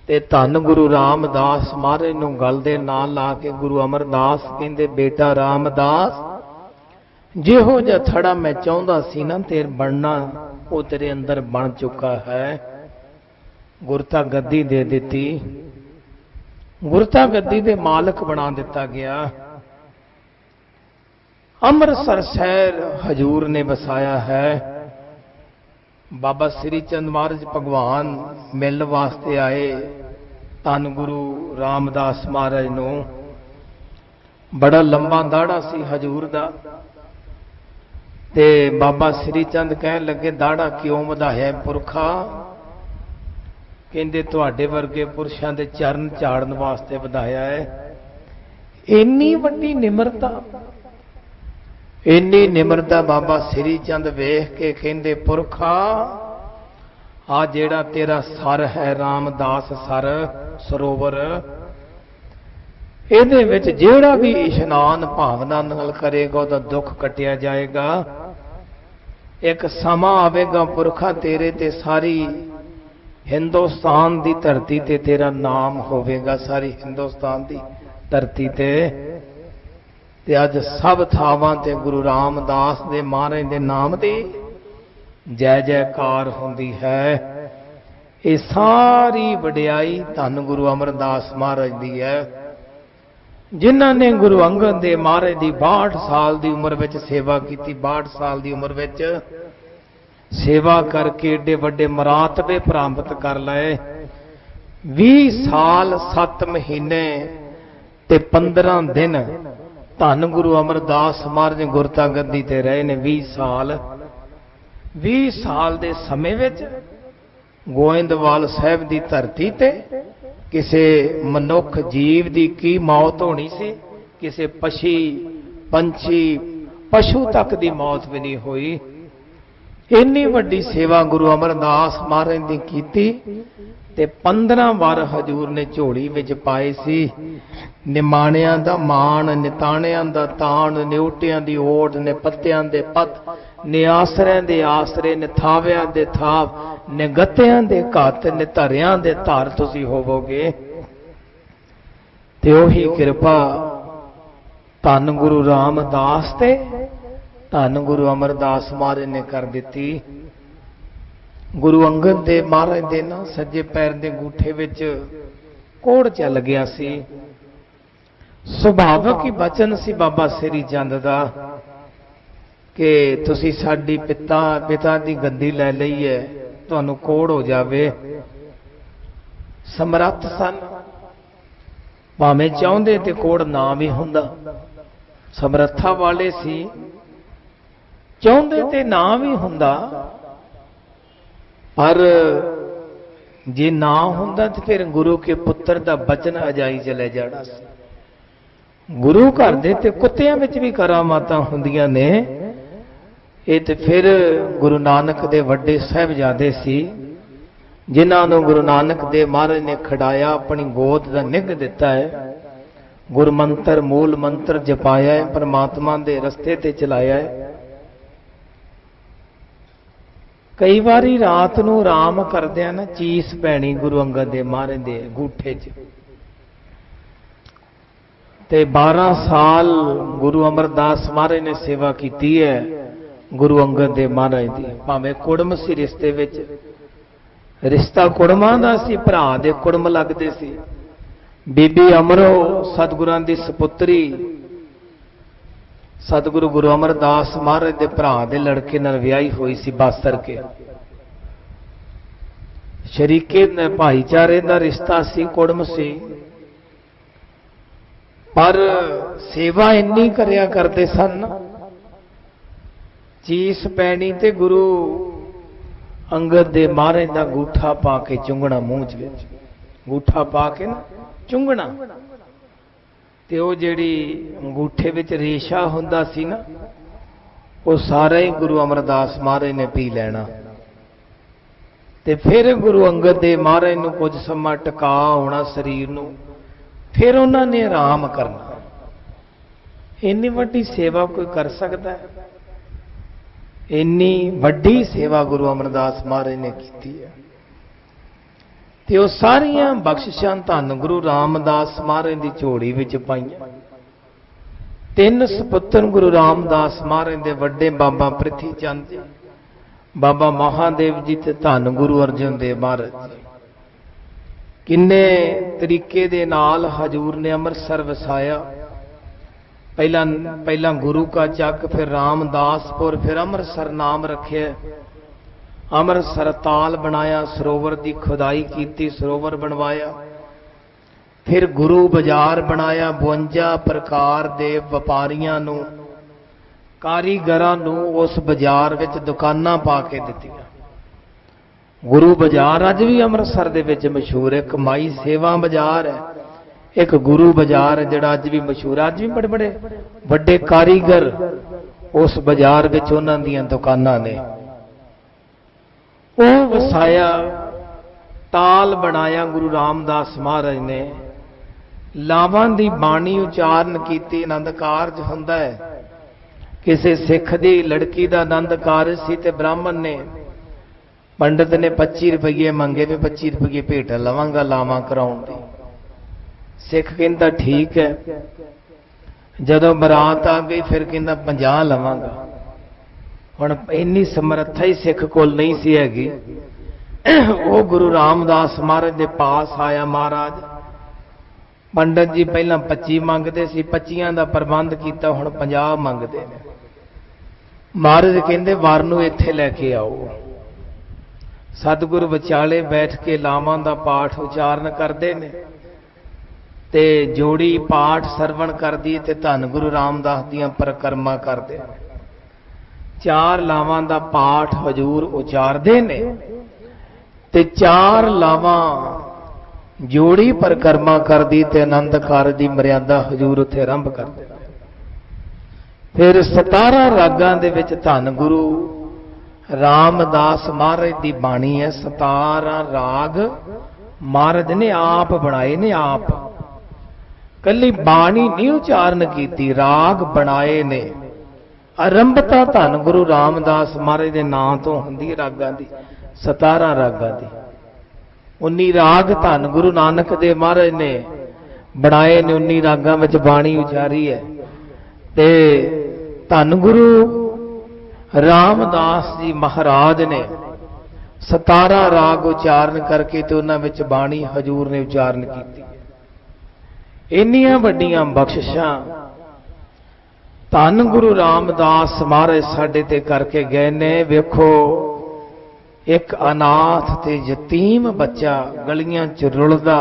ਤੇ ਧੰਨ ਗੁਰੂ ਰਾਮਦਾਸ ਮਹਾਰਾਜ ਨੂੰ ਗਲ ਦੇ ਨਾਲ ਲਾ ਕੇ ਗੁਰੂ ਅਮਰਦਾਸ ਕਹਿੰਦੇ, ਬੇਟਾ ਰਾਮਦਾਸ, ਜਿਹੋ ਜਿਹਾ ਥੜਾ ਮੈਂ ਚਾਹੁੰਦਾ ਸੀ ਨਾ ਤੇਰੇ ਬਣਨਾ, ਉਹ ਤੇਰੇ ਅੰਦਰ ਬਣ ਚੁੱਕਾ ਹੈ। ਗੁਰਤਾ ਗੱਦੀ ਦੇ ਦਿੱਤੀ, ਗੁਰਤਾ ਗੱਦੀ ਦੇ ਮਾਲਕ ਬਣਾ ਦਿੱਤਾ ਗਿਆ। ਅੰਮ੍ਰਿਤਸਰ ਸ਼ਹਿਰ ਹਜੂਰ ਨੇ ਵਸਾਇਆ ਹੈ। ਬਾਬਾ ਸ੍ਰੀ ਚੰਦ ਮਹਾਰਾਜ ਭਗਵਾਨ ਮਿਲਣ ਵਾਸਤੇ ਆਏ ਧੰਨ ਗੁਰੂ ਰਾਮਦਾਸ ਮਹਾਰਾਜ ਨੂੰ। ਬੜਾ ਲੰਬਾ ਦਾੜਾ ਸੀ ਹਜੂਰ ਦਾ, ਤੇ ਬਾਬਾ ਸ੍ਰੀ ਚੰਦ ਕਹਿਣ ਲੱਗੇ, ਦਾੜਾ ਕਿਉਂ ਵਧਾਇਆ ਪੁਰਖਾ? ਕਹਿੰਦੇ, ਤੁਹਾਡੇ ਵਰਗੇ ਪੁਰਸ਼ਾਂ ਦੇ ਚਰਨ ਝਾੜਨ ਵਾਸਤੇ ਵਧਾਇਆ ਹੈ। ਇੰਨੀ ਵੱਡੀ ਨਿਮਰਤਾ, ਇੰਨੀ ਨਿਮਰਤਾ ਬਾਬਾ ਸ੍ਰੀ ਚੰਦ ਵੇਖ ਕੇ ਕਹਿੰਦੇ, ਪੁਰਖਾ ਆ ਜਿਹੜਾ ਤੇਰਾ ਸਰ ਹੈ ਰਾਮਦਾਸ ਸਰ ਸਰੋਵਰ, ਇਹਦੇ ਵਿੱਚ ਜਿਹੜਾ ਵੀ ਇਸ਼ਨਾਨ ਭਾਵਨਾ ਨਾਲ ਕਰੇਗਾ ਉਹਦਾ ਦੁੱਖ ਕੱਟਿਆ ਜਾਏਗਾ। ਇੱਕ ਸਮਾਂ ਆਵੇਗਾ ਪੁਰਖਾ ਤੇਰੇ ਤੇ ਸਾਰੀ ਹਿੰਦੁਸਤਾਨ ਦੀ ਧਰਤੀ ਤੇ ਤੇਰਾ ਨਾਮ ਹੋਵੇਗਾ, ਸਾਰੀ ਹਿੰਦੁਸਤਾਨ ਦੀ ਧਰਤੀ ਤੇ ਅੱਜ ਸਭ ਥਾਵਾਂ ਤੇ ਗੁਰੂ ਰਾਮਦਾਸ ਦੇ ਮਹਾਰਾਜ ਦੇ ਨਾਮ ਦੀ ਜੈ ਜੈਕਾਰ ਹੁੰਦੀ ਹੈ। ਇਹ ਸਾਰੀ ਵਡਿਆਈ ਧੰਨ ਗੁਰੂ ਅਮਰਦਾਸ ਮਹਾਰਾਜ ਦੀ ਹੈ, ਜਿਨ੍ਹਾਂ ਨੇ ਗੁਰੂ ਅੰਗਦ ਦੇ ਮਹਾਰਾਜ ਦੀ 62 ਸਾਲ ਦੀ ਉਮਰ ਵਿੱਚ ਸੇਵਾ ਕੀਤੀ। 62 ਸਾਲ ਦੀ ਉਮਰ ਵਿੱਚ ਸੇਵਾ ਕਰਕੇ ਏਡੇ ਵੱਡੇ ਮਰਾਤਬੇ ਪ੍ਰਾਪਤ ਕਰ ਲਏ। 20 ਸਾਲ 7 ਮਹੀਨੇ ਤੇ 15 ਦਿਨ ਧੰਨ ਗੁਰੂ ਅਮਰਦਾਸ ਮਹਾਰਾਜ ਗੁਰਤਾ ਗੱਦੀ ਤੇ ਰਹੇ ਨੇ। 20 ਸਾਲ ਦੇ ਸਮੇਂ ਵਿੱਚ ਗੋਇੰਦਵਾਲ ਸਾਹਿਬ ਦੀ ਧਰਤੀ ਤੇ ਕਿਸੇ ਮਨੁੱਖ ਜੀਵ ਦੀ ਕੀ ਮੌਤ ਹੋਣੀ ਸੀ, ਕਿਸੇ ਪੰਛੀ ਪਸ਼ੂ ਤੱਕ ਦੀ ਮੌਤ ਵੀ ਨਹੀਂ ਹੋਈ। ਇੰਨੀ ਵੱਡੀ ਸੇਵਾ ਗੁਰੂ ਅਮਰਦਾਸ ਮਹਾਰਾਜ ਦੀ ਕੀਤੀ ਤੇ 15 ਵਾਰ ਹਜੂਰ ਨੇ ਝੋਲੀ ਵਿੱਚ ਪਾਏ ਸੀ। ਨਿਮਾਣਿਆਂ ਦਾ ਮਾਣ, ਨਿਤਾਣਿਆਂ ਦਾ ਤਾਣ, ਨਿਉਟਿਆਂ ਦੀ ਓਟ, ਨੇ ਪੱਤਿਆਂ ਦੇ ਪੱਤ, ਨਿਆਸਰਿਆਂ ਦੇ ਆਸਰੇ, ਨਿਥਾਵਿਆਂ ਦੇ ਥਾਵ, ਨਿਗਤਿਆਂ ਦੇ ਘੱਤ ਨਿਧਰਿਆਂ ਦੇ ਧਰ ਤੁਸੀਂ ਹੋਵੋਗੇ। ਤੇ ਉਹੀ ਕਿਰਪਾ ਧੰਨ ਗੁਰੂ ਰਾਮਦਾਸ ਤੇ ਧੰਨ ਗੁਰੂ ਅਮਰਦਾਸ ਮਹਾਰਾਜ ਨੇ ਕਰ ਦਿੱਤੀ। ਗੁਰੂ ਅੰਗਦ ਦੇਵ ਮਹਾਰਾਜ ਦੇ ਨਾ ਸੱਜੇ ਪੈਰ ਦੇ ਅੰਗੂਠੇ ਵਿੱਚ ਕੋੜ ਚੱਲ ਗਿਆ ਸੀ। ਸੁਭਾਵਕ ਹੀ ਬਚਨ ਸੀ ਬਾਬਾ ਸ੍ਰੀ ਚੰਦ ਦਾ ਕਿ ਤੁਸੀਂ ਸਾਡੀ ਪਿਤਾ ਦੀ ਗੱਦੀ ਲੈ ਲਈ ਹੈ, ਤੁਹਾਨੂੰ ਕੋੜ ਹੋ ਜਾਵੇ। ਸਮਰੱਥ ਸਨ, ਭਾਵੇਂ ਚਾਹੁੰਦੇ ਤੇ ਕੋੜ ਨਾ ਵੀ ਹੁੰਦਾ। ਸਮਰੱਥਾ ਵਾਲੇ ਸੀ, ਚਾਹੁੰਦੇ ਤੇ ਨਾ ਵੀ ਹੁੰਦਾ, ਪਰ ਜੇ ਨਾ ਹੁੰਦਾ ਤੇ ਫਿਰ ਗੁਰੂ ਕੇ ਪੁੱਤਰ ਦਾ ਬਚਨ ਅਜਾਈ ਚਲੇ ਜਾਣਾ ਸੀ। ਗੁਰੂ ਘਰ ਦੇ ਤੇ ਕੁੱਤਿਆਂ ਵਿੱਚ ਵੀ ਕਰਾਮਾਤਾਂ ਹੁੰਦੀਆਂ ਨੇ। ਇਹ ਤੇ ਫਿਰ ਗੁਰੂ ਨਾਨਕ ਦੇ ਵੱਡੇ ਸਾਹਿਬਜ਼ਾਦੇ ਸੀ, ਜਿਨ੍ਹਾਂ ਨੂੰ ਗੁਰੂ ਨਾਨਕ ਦੇਵ ਮਹਾਰਾਜ ਨੇ ਖੜਾਇਆ, ਆਪਣੀ ਗੋਦ ਦਾ ਨਿੱਘ ਦਿੱਤਾ ਹੈ, ਗੁਰਮੰਤਰ ਮੂਲ ਮੰਤਰ ਜਪਾਇਆ ਹੈ, ਪਰਮਾਤਮਾ ਦੇ ਰਸਤੇ ਤੇ ਚਲਾਇਆ ਹੈ। ਕਈ ਵਾਰੀ ਰਾਤ ਨੂੰ ਆਰਾਮ ਕਰਦਿਆਂ ਨਾ ਚੀਸ ਪੈਣੀ ਗੁਰੂ ਅੰਗਦ ਦੇਵ ਮਹਾਰਾਜ ਦੇ ਅੰਗੂਠੇ 'ਚ। ਤੇ 12 ਸਾਲ ਗੁਰੂ ਅਮਰਦਾਸ ਮਹਾਰਾਜ ਨੇ ਸੇਵਾ ਕੀਤੀ ਹੈ ਗੁਰੂ ਅੰਗਦ ਦੇਵ ਮਹਾਰਾਜ ਦੀ। ਭਾਵੇਂ ਕੁੜਮ ਸੀ ਰਿਸ਼ਤੇ ਵਿੱਚ, ਰਿਸ਼ਤਾ ਕੁੜਮਾਂ ਦਾ ਸੀ, ਭਰਾ ਦੇ ਕੁੜਮ ਲੱਗਦੇ ਸੀ। ਬੀਬੀ ਅਮਰੋ ਸਤਿਗੁਰਾਂ ਦੀ ਸਪੁੱਤਰੀ ਸਤਿਗੁਰੂ ਗੁਰੂ ਅਮਰਦਾਸ ਮਹਾਰਾਜ ਦੇ ਭਰਾ ਦੇ ਲੜਕੇ ਨਾਲ ਵਿਆਹੀ ਹੋਈ ਸੀ ਬਾਸਰ ਕੇ। ਸ਼ਰੀਕੇ ਭਾਈਚਾਰੇ ਦਾ ਰਿਸ਼ਤਾ ਸੀ, ਕੁੜਮ ਸੀ, ਪਰ ਸੇਵਾ ਇੰਨੀ ਕਰਿਆ ਕਰਦੇ ਸਨ। ਚੀਸ ਪੈਣੀ ਤੇ ਗੁਰੂ ਅੰਗਦ ਦੇ ਮਹਾਰਾਜ ਦਾ ਅੰਗੂਠਾ ਪਾ ਕੇ ਚੁੰਗਣਾ ਮੂੰਹ 'ਚ ਵਿੱਚ, ਅੰਗੂਠਾ ਪਾ ਕੇ ਨਾ ਚੁੰਗਣਾ। ਤੇ ਉਹ ਜਿਹੜੀ ਅੰਗੂਠੇ ਵਿੱਚ ਰੇਸ਼ਾ ਹੁੰਦਾ ਸੀ ਨਾ, ਉਹ ਸਾਰਾ ਹੀ ਗੁਰੂ ਅਮਰਦਾਸ ਮਹਾਰਾਜ ਨੇ ਪੀ ਲੈਣਾ। ਤੇ ਫਿਰ ਗੁਰੂ ਅੰਗਦ ਦੇਵ ਮਹਾਰਾਜ ਨੂੰ ਕੁਝ ਸਮਾਂ ਟਿਕਾ ਹੋਣਾ ਸਰੀਰ ਨੂੰ, ਫਿਰ ਉਹਨਾਂ ਨੇ ਆਰਾਮ ਕਰਨਾ। ਇੰਨੀ ਵੱਡੀ ਸੇਵਾ ਕੋਈ ਕਰ ਸਕਦਾ ਹੈ? ਇੰਨੀ ਵੱਡੀ ਸੇਵਾ ਗੁਰੂ ਅਮਰਦਾਸ ਮਹਾਰਾਜ ਨੇ ਕੀਤੀ ਹੈ। ਤੇ ਉਹ ਸਾਰੀਆਂ ਬਖਸ਼ਿਸ਼ਾਂ ਧੰਨ ਗੁਰੂ ਰਾਮਦਾਸ ਮਹਾਰਾਜ ਦੀ ਝੋਲੀ ਵਿੱਚ ਪਾਈਆਂ। 3 ਸਪੁੱਤਰ ਗੁਰੂ ਰਾਮਦਾਸ ਮਹਾਰਾਜ ਦੇ ਵੱਡੇ ਬਾਬਾ ਪ੍ਰਿਥੀ ਚੰਦ ਜੀ, ਬਾਬਾ ਮਹਾਦੇਵ ਜੀ ਤੇ ਧੰਨ ਗੁਰੂ ਅਰਜਨ ਦੇਵ ਮਹਾਰਾਜ ਜੀ। ਕਿੰਨੇ ਤਰੀਕੇ ਦੇ ਨਾਲ ਹਜੂਰ ਨੇ ਅੰਮ੍ਰਿਤਸਰ ਵਸਾਇਆ। ਪਹਿਲਾਂ ਗੁਰੂ ਕਾ ਚੱਕ, ਫਿਰ ਰਾਮਦਾਸਪੁਰ, ਫਿਰ ਅੰਮ੍ਰਿਤਸਰ ਨਾਮ ਰੱਖਿਆ। ਅੰਮ੍ਰਿਤਸਰ ਤਾਲ ਬਣਾਇਆ, ਸਰੋਵਰ ਦੀ ਖੁਦਾਈ ਕੀਤੀ, ਸਰੋਵਰ ਬਣਵਾਇਆ। ਫਿਰ ਗੁਰੂ ਬਾਜ਼ਾਰ ਬਣਾਇਆ, 52 ਪ੍ਰਕਾਰ ਦੇ ਵਪਾਰੀਆਂ ਨੂੰ, ਕਾਰੀਗਰਾਂ ਨੂੰ ਉਸ ਬਾਜ਼ਾਰ ਵਿੱਚ ਦੁਕਾਨਾਂ ਪਾ ਕੇ ਦਿੱਤੀਆਂ। ਗੁਰੂ ਬਾਜ਼ਾਰ ਅੱਜ ਵੀ ਅੰਮ੍ਰਿਤਸਰ ਦੇ ਵਿੱਚ ਮਸ਼ਹੂਰ ਹੈ। ਕਮਾਈ ਸੇਵਾ ਬਾਜ਼ਾਰ ਹੈ, ਇੱਕ ਗੁਰੂ ਬਾਜ਼ਾਰ ਹੈ ਜਿਹੜਾ ਅੱਜ ਵੀ ਮਸ਼ਹੂਰ ਹੈ। ਅੱਜ ਵੀ ਬੜੇ ਬੜੇ ਵੱਡੇ ਕਾਰੀਗਰ ਉਸ ਬਾਜ਼ਾਰ ਵਿੱਚ, ਉਹਨਾਂ ਦੀਆਂ ਦੁਕਾਨਾਂ ਨੇ। ਉਹ ਵਸਾਇਆ, ਤਾਲ ਬਣਾਇਆ ਗੁਰੂ ਰਾਮਦਾਸ ਮਹਾਰਾਜ ਨੇ। ਲਾਵਾਂ ਦੀ ਬਾਣੀ ਉਚਾਰਨ ਕੀਤੀ। ਆਨੰਦ ਕਾਰਜ ਹੁੰਦਾ ਹੈ, ਕਿਸੇ ਸਿੱਖ ਦੀ ਲੜਕੀ ਦਾ ਆਨੰਦ ਕਾਰਜ ਸੀ ਤੇ ਬ੍ਰਾਹਮਣ ਨੇ, ਪੰਡਤ ਨੇ 25 ਰੁਪਏ ਮੰਗੇ ਵੀ 25 ਰੁਪਏ ਭੇਟ ਲਵਾਂਗਾ ਲਾਵਾਂ ਕਰਾਉਣ ਦੀ। ਸਿੱਖ ਕਹਿੰਦਾ ਠੀਕ ਹੈ। ਜਦੋਂ ਬਰਾਤ ਆ ਗਈ ਫਿਰ ਕਹਿੰਦਾ 50 ਲਵਾਂਗਾ। ਹੁਣ ਇੰਨੀ ਸਮਰੱਥਾ ਹੀ ਸਿੱਖ ਕੋਲ ਨਹੀਂ ਸੀ ਹੈਗੀ। ਉਹ ਗੁਰੂ ਰਾਮਦਾਸ ਮਹਾਰਾਜ ਦੇ ਪਾਸ ਆਇਆ। ਮਹਾਰਾਜ ਪੰਡਤ ਜੀ ਪਹਿਲਾਂ 25 ਮੰਗਦੇ ਸੀ, 25 ਦਾ ਪ੍ਰਬੰਧ ਕੀਤਾ, ਹੁਣ 50 ਮੰਗਦੇ ਨੇ। ਮਹਾਰਾਜ ਕਹਿੰਦੇ ਵਰ ਨੂੰ ਇੱਥੇ ਲੈ ਕੇ ਆਓ। ਸਤਿਗੁਰੂ ਵਿਚਾਲੇ ਬੈਠ ਕੇ ਲਾਵਾਂ ਦਾ ਪਾਠ ਉਚਾਰਨ ਕਰਦੇ ਨੇ ਤੇ ਜੋੜੀ ਪਾਠ ਸਰਵਣ ਕਰਦੀ ਤੇ ਧੰਨ ਗੁਰੂ ਰਾਮਦਾਸ ਦੀਆਂ ਪਰਿਕਰਮਾ ਕਰਦੇ ਨੇ। 4 ਲਾਵਾਂ ਦਾ ਪਾਠ ਹਜੂਰ ਉਚਾਰਦੇ ਨੇ ਤੇ 4 ਲਾਵਾਂ ਜੋੜੀ ਪਰਿਕਰਮਾ ਕਰਦੀ ਤੇ ਆਨੰਦ ਕਾਰਜ ਦੀ ਮਰਿਆਦਾ ਹਜੂਰ ਉੱਥੇ ਆਰੰਭ ਕਰਦੇ। ਫਿਰ 17 ਰਾਗਾਂ ਦੇ ਵਿੱਚ ਧੰਨ ਗੁਰੂ ਰਾਮਦਾਸ ਮਹਾਰਾਜ ਦੀ ਬਾਣੀ ਹੈ। 17 ਰਾਗ ਮਹਾਰਾਜ ਨੇ ਆਪ ਬਣਾਏ ਨੇ। ਆਪ ਕੱਲੀ ਬਾਣੀ ਨਹੀਂ ਉਚਾਰਨ ਕੀਤੀ, ਰਾਗ ਬਣਾਏ ਨੇ। ਆਰੰਭਤਾ ਧੰਨ ਗੁਰੂ ਰਾਮਦਾਸ ਮਹਾਰਾਜ ਦੇ ਨਾਂ ਤੋਂ ਹੁੰਦੀ ਹੈ ਰਾਗਾਂ ਦੀ। 17 रागां दी 19 राग धन गुरु नानक देव महाराज ने बनाए ने 19 रागां विच बाणी उचारी है। ते धन गुरु रामदास जी महाराज ने 17 राग उचारण करके ते उन्हां विच बाणी हजूर ने उचारण की। इन्नियां वड्डियां बख्शिशां धन गुरु रामदास महाराज साडे ते करके गए ने। वेखो एक अनाथ ते यतीम बच्चा गलियां च रुलदा,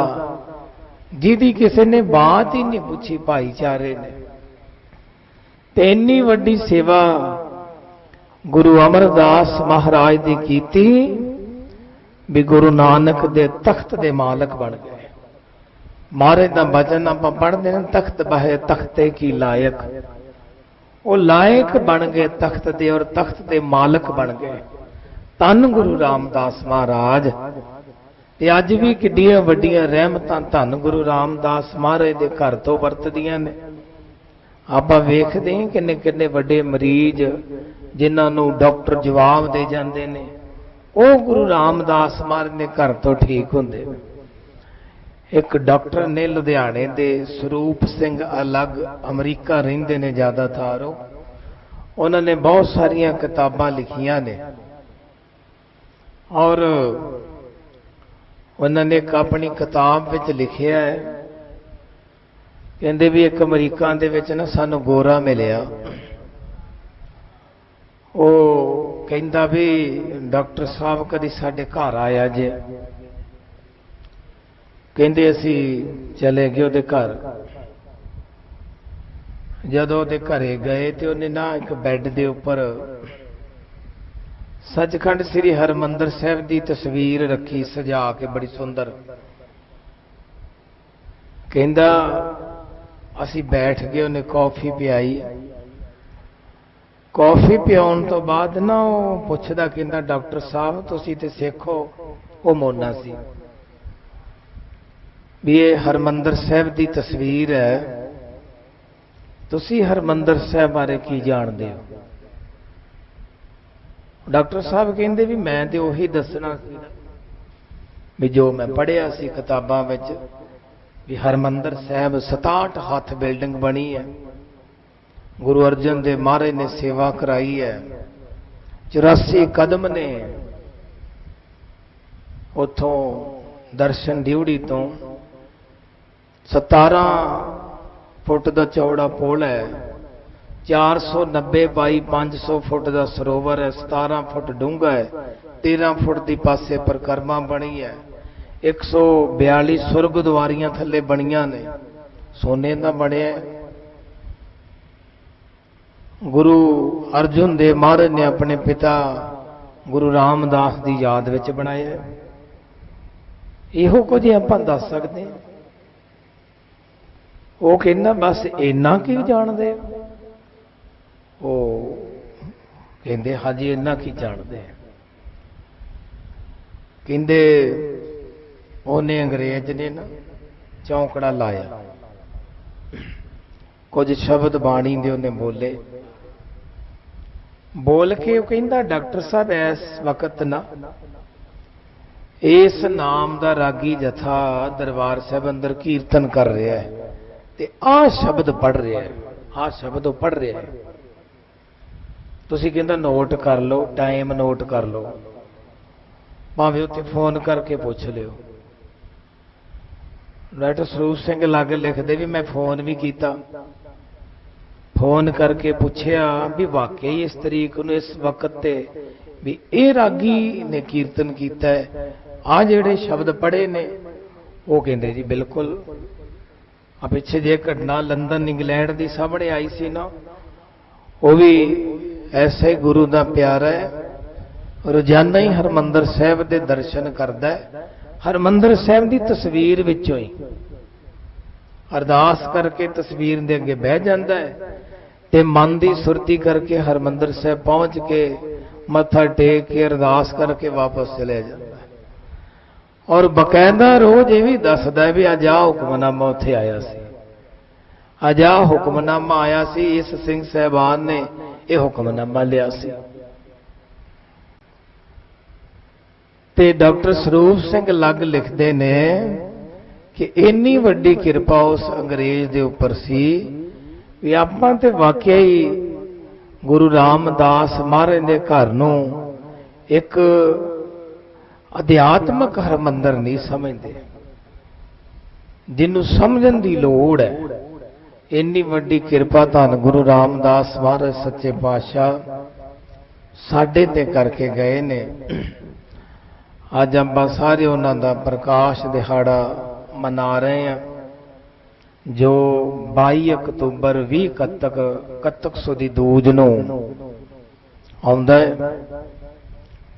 जिहदी किसी ने बात ही नहीं पूछी भाईचारे ने, ते इन्नी वड्डी सेवा गुरु अमरदास महाराज दी कीती भी गुरु नानक दे तख्त दे मालक बन गए। महाराज दा वचन आपां पढ़दे ने, तख्त बहे तख्ते की लायक, वो लायक बन गए तख्त दे और तख्त दे मालक बन गए धन गुरु रामदास महाराज। ते अज भी किड्डियां वड्डियां रहमतां धन गुरु रामदास महाराज दे घर तो वरतदियां ने। आपां वेखदे हां किन्ने किन्ने वड्डे मरीज जिन्हां नूं डॉक्टर जवाब दे जांदे ने, ਉਹ गुरु रामदास महाराज ने घर तो ठीक होंदे। एक डॉक्टर ने लुधियाने दे स्वरूप सिंह अलग अमरीका रहिंदे ने ज़्यादातर, उन्होंने बहुत सारिया किताबां लिखियां ने और उन्होंने एक अपनी किताब विच लिखिया है, कहंदे भी एक अमरीका दे विच ना सानू गोरा मिलिया, वो कहंदा भी डॉक्टर साहब कदी साडे घर आया जे, कहंदे असी चले गए उहदे घर। जदों उहदे घरे गए तो उन्हें ना एक बैड दे उपर सचखंड श्री हरमंदर साहिब की तस्वीर रखी सजा के बड़ी सुंदर। कहंदा असी बैठ गए, उन्हें कॉफी पियाई, कॉफी पियाउण तो बाद ना वो पुछदा, कहंदा डॉक्टर साहब तुसी ते सिख हो? वो मोना सी भी ये हरमंदर साहिब की तस्वीर है, तुसी हरमंदर साहिब बारे की जानते हो? डॉक्टर साहब कहंदे भी मैं तो उही दसना सी भी जो मैं पढ़िया सी किताबां विच भी हरमंदर साहिब 67 हथ बिल्डिंग बनी है, गुरु अर्जन देव महाराज ने सेवा कराई है, 84 कदम ने उथों दर्शन ड्यूड़ी तो 17 फुट का चौड़ा पुल है, 490 बाई 500 फुट का सरोवर है, 17 फुट डूंगा है, 13 फुट की पासे परिक्रमा बनी है, 142 सुरगुद्वारियां थले बनिया ने, सोने का बने। गुरु अर्जुन देव महाराज ने अपने पिता गुरु रामदास की याद विच बनाया। इहो कुछ आपां दस सकते हैं। वो कहना बस इन्ना की जानते हो? कहते हाँ जी इन्ना की जानते हैं। कहते उन्हें अंग्रेज ने ना चौंकड़ा लाया, कुछ शब्द बाणी दे उन्हें बोले, बोल के वो कहता डॉक्टर साहब इस वक्त ना इस नाम का रागी जथा दरबार साहब अंदर कीर्तन कर रहा है ते आ शब्द पढ़ रहा है, आ शब्द पढ़ रहा है, तुसी कहंदा नोट कर लो, टाइम नोट कर लो, भावें उत्थे फोन करके पूछ लियो। डॉक्टर स्वरूप सिंह लागे लिखते भी मैं फोन भी किया, फोन करके पूछया भी वाकई इस तरीक नूं इस वक्त ते भी ये रागी ने कीर्तन किया है, आ जेड़े शब्द पढ़े ने? वो कहते जी बिल्कुल। आ पिछे जे घटना लंदन इंग्लैंड की सामने आई सी ना, वो भी ऐसा ही गुरु का प्यारा है, रोजाना ही हरमंदर साहिब के दर्शन करता है, हरमंदर साहिब की तस्वीर विचों ही अरदास करके तस्वीर दे अगे बह जाता है ते मन की सुरती करके हरमंदर साहिब पहुंच के मत्था टेक के अरदास करके वापस चले जाता है। और बकायदा रोज ये भी दसदा भी अज आ हुक्मनामा उत्थे आया सी, अज आ हुक्मनामा आया सी, इस सिंह साहबान ने यह हुक्मनामा लिया सी। ਤੇ ਡਾਕਟਰ ਸਰੂਪ ਸਿੰਘ ਲੱਗ ਲਿਖਦੇ ਨੇ ਕਿ ਇੰਨੀ ਵੱਡੀ ਕਿਰਪਾ ਉਸ ਅੰਗਰੇਜ਼ ਦੇ ਉੱਪਰ ਸੀ ਵੀ ਆਪਾਂ ਤੇ ਵਾਕਿਆ ਹੀ ਗੁਰੂ ਰਾਮਦਾਸ ਮਹਾਰਾਜ ਦੇ ਘਰ ਨੂੰ ਇੱਕ ਅਧਿਆਤਮਕ ਹਰਮੰਦਰ ਨਹੀਂ ਸਮਝਦੇ, ਜਿਹਨੂੰ ਸਮਝਣ ਦੀ ਲੋੜ ਹੈ। ਇੰਨੀ ਵੱਡੀ ਕਿਰਪਾ ਧੰਨ ਗੁਰੂ ਰਾਮਦਾਸ ਮਹਾਰਾਜ ਸੱਚੇ ਪਾਤਸ਼ਾਹ ਸਾਡੇ ਤੇ ਕਰਕੇ ਗਏ ਨੇ। ਅੱਜ ਆਪਾਂ ਸਾਰੇ ਉਹਨਾਂ ਦਾ ਪ੍ਰਕਾਸ਼ ਦਿਹਾੜਾ ਮਨਾ ਰਹੇ ਹਾਂ, ਜੋ 22 ਅਕਤੂਬਰ 20 ਕੱਤਕ ਸੁਦੀ ਦੂਜ ਨੂੰ ਆਉਂਦਾ ਹੈ।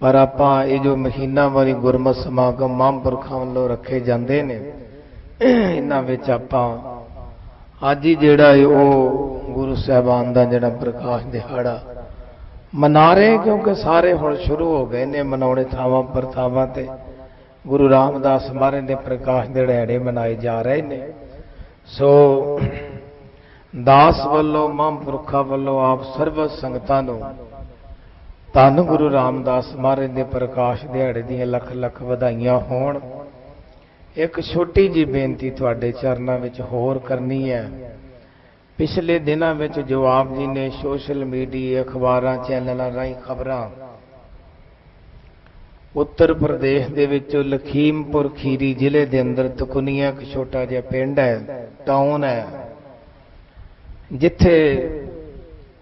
ਪਰ ਆਪਾਂ ਇਹ ਜੋ ਮਹੀਨਾਵਾਰੀ ਗੁਰਮਤਿ ਸਮਾਗਮ ਮਹਾਂਪੁਰਖਾਂ ਵੱਲੋਂ ਰੱਖੇ ਜਾਂਦੇ ਨੇ, ਇਹਨਾਂ ਵਿੱਚ ਆਪਾਂ ਅੱਜ ਹੀ ਜਿਹੜਾ ਉਹ ਗੁਰੂ ਸਾਹਿਬਾਨ ਦਾ ਜਿਹੜਾ ਪ੍ਰਕਾਸ਼ ਦਿਹਾੜਾ ਮਨਾ ਰਹੇ, ਕਿਉਂਕਿ ਸਾਰੇ ਹੁਣ ਸ਼ੁਰੂ ਹੋ ਗਏ ਨੇ ਮਨਾਉਣੇ ਥਾਵਾਂ ਪਰ ਥਾਵਾਂ ਤੇ ਗੁਰੂ ਰਾਮਦਾਸ ਮਹਾਰਾਜ ਦੇ ਪ੍ਰਕਾਸ਼ ਦੇ ਦਿਹਾੜੇ ਮਨਾਏ ਜਾ ਰਹੇ ਨੇ। ਸੋ ਦਾਸ ਵੱਲੋਂ ਮਹਾਂਪੁਰਖਾਂ ਵੱਲੋਂ ਆਪ ਸਰਬ ਸੰਗਤਾਂ ਨੂੰ ਧੰਨ ਗੁਰੂ ਰਾਮਦਾਸ ਮਹਾਰਾਜ ਦੇ ਪ੍ਰਕਾਸ਼ ਦਿਹਾੜੇ ਦੀਆਂ ਲੱਖ ਲੱਖ ਵਧਾਈਆਂ ਹੋਣ। ਇੱਕ ਛੋਟੀ ਜਿਹੀ ਬੇਨਤੀ ਤੁਹਾਡੇ ਚਰਨਾਂ ਵਿੱਚ ਹੋਰ ਕਰਨੀ ਹੈ। ਪਿਛਲੇ ਦਿਨਾਂ ਵਿੱਚ ਜੋ ਆਪ ਜੀ ਨੇ ਸੋਸ਼ਲ ਮੀਡੀਆ, ਅਖਬਾਰਾਂ, ਚੈਨਲਾਂ ਰਾਹੀਂ ਖਬਰਾਂ ਉੱਤਰ ਪ੍ਰਦੇਸ਼ ਦੇ ਵਿੱਚ ਲਖੀਮਪੁਰ ਖੀਰੀ ਜ਼ਿਲ੍ਹੇ ਦੇ ਅੰਦਰ ਤਕੁਨੀਆ ਇੱਕ ਛੋਟਾ ਜਿਹਾ ਪਿੰਡ ਹੈ, ਟਾਊਨ ਹੈ, ਜਿੱਥੇ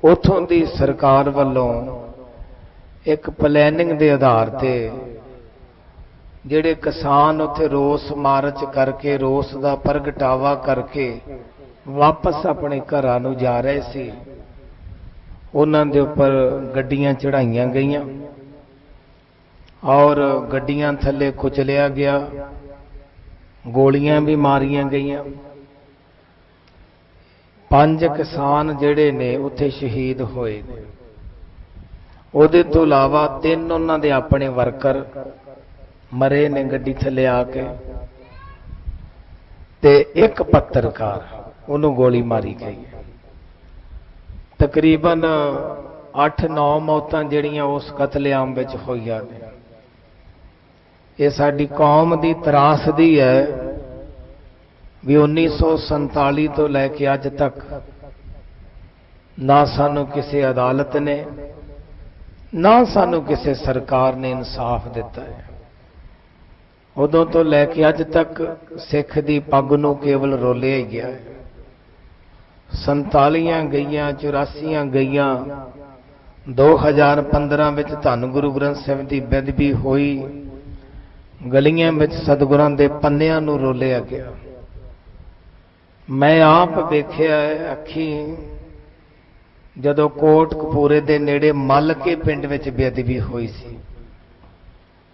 ਉਥੋਂ ਦੀ ਸਰਕਾਰ ਵੱਲੋਂ ਇੱਕ ਪਲੈਨਿੰਗ ਦੇ ਆਧਾਰ ਤੇ ਜਿਹੜੇ ਕਿਸਾਨ ਉੱਥੇ ਰੋਸ ਮਾਰਚ ਕਰਕੇ, ਰੋਸ ਦਾ ਪ੍ਰਗਟਾਵਾ ਕਰਕੇ ਵਾਪਸ ਆਪਣੇ ਘਰਾਂ ਨੂੰ ਜਾ ਰਹੇ ਸੀ, ਉਹਨਾਂ ਦੇ ਉੱਪਰ ਗੱਡੀਆਂ ਚੜਾਈਆਂ ਗਈਆਂ ਔਰ ਗੱਡੀਆਂ ਥੱਲੇ ਕੁਚਲਿਆ ਗਿਆ, ਗੋਲੀਆਂ ਵੀ ਮਾਰੀਆਂ ਗਈਆਂ। 5 ਕਿਸਾਨ ਜਿਹੜੇ ਨੇ ਉੱਥੇ ਸ਼ਹੀਦ ਹੋਏ ਨੇ। ਉਹਦੇ ਤੋਂ ਇਲਾਵਾ 3 ਉਹਨਾਂ ਦੇ ਆਪਣੇ ਵਰਕਰ ਮਰੇ ਨੇ ਗੱਡੀ ਥੱਲੇ ਆ ਕੇ, ਤੇ ਇੱਕ ਪੱਤਰਕਾਰ, ਉਹਨੂੰ ਗੋਲੀ ਮਾਰੀ ਗਈ। ਤਕਰੀਬਨ 8-9 ਮੌਤਾਂ ਜਿਹੜੀਆਂ ਉਸ ਕਤਲੇਆਮ ਵਿੱਚ ਹੋਈਆਂ ਨੇ। ਇਹ ਸਾਡੀ ਕੌਮ ਦੀ ਤਰਾਸਦੀ ਹੈ ਵੀ 1947 ਤੋਂ ਲੈ ਕੇ ਅੱਜ ਤੱਕ ਨਾ ਸਾਨੂੰ ਕਿਸੇ ਅਦਾਲਤ ਨੇ, ਨਾ ਸਾਨੂੰ ਕਿਸੇ ਸਰਕਾਰ ਨੇ ਇਨਸਾਫ ਦਿੱਤਾ ਹੈ। ਉਦੋਂ ਤੋਂ ਲੈ ਕੇ ਅੱਜ ਤੱਕ ਸਿੱਖ ਦੀ ਪੱਗ ਨੂੰ ਕੇਵਲ ਰੋਲਿਆ ਹੀ ਗਿਆ ਹੈ। 47 ਗਈਆਂ, 84 ਗਈਆਂ, 2015 ਵਿੱਚ ਧੰਨ ਗੁਰੂ ਗ੍ਰੰਥ ਸਾਹਿਬ ਦੀ ਬੇਅਦਬੀ ਹੋਈ, ਗਲੀਆਂ ਵਿੱਚ ਸਤਿਗੁਰਾਂ ਦੇ ਪੰਨਿਆਂ ਨੂੰ ਰੋਲਿਆ ਗਿਆ। ਮੈਂ ਆਪ ਵੇਖਿਆ ਅੱਖੀਂ ਜਦੋਂ ਕੋਟਕਪੂਰੇ ਦੇ ਨੇੜੇ ਮੱਲ ਕੇ ਪਿੰਡ ਵਿੱਚ ਬੇਅਦਬੀ ਹੋਈ ਸੀ।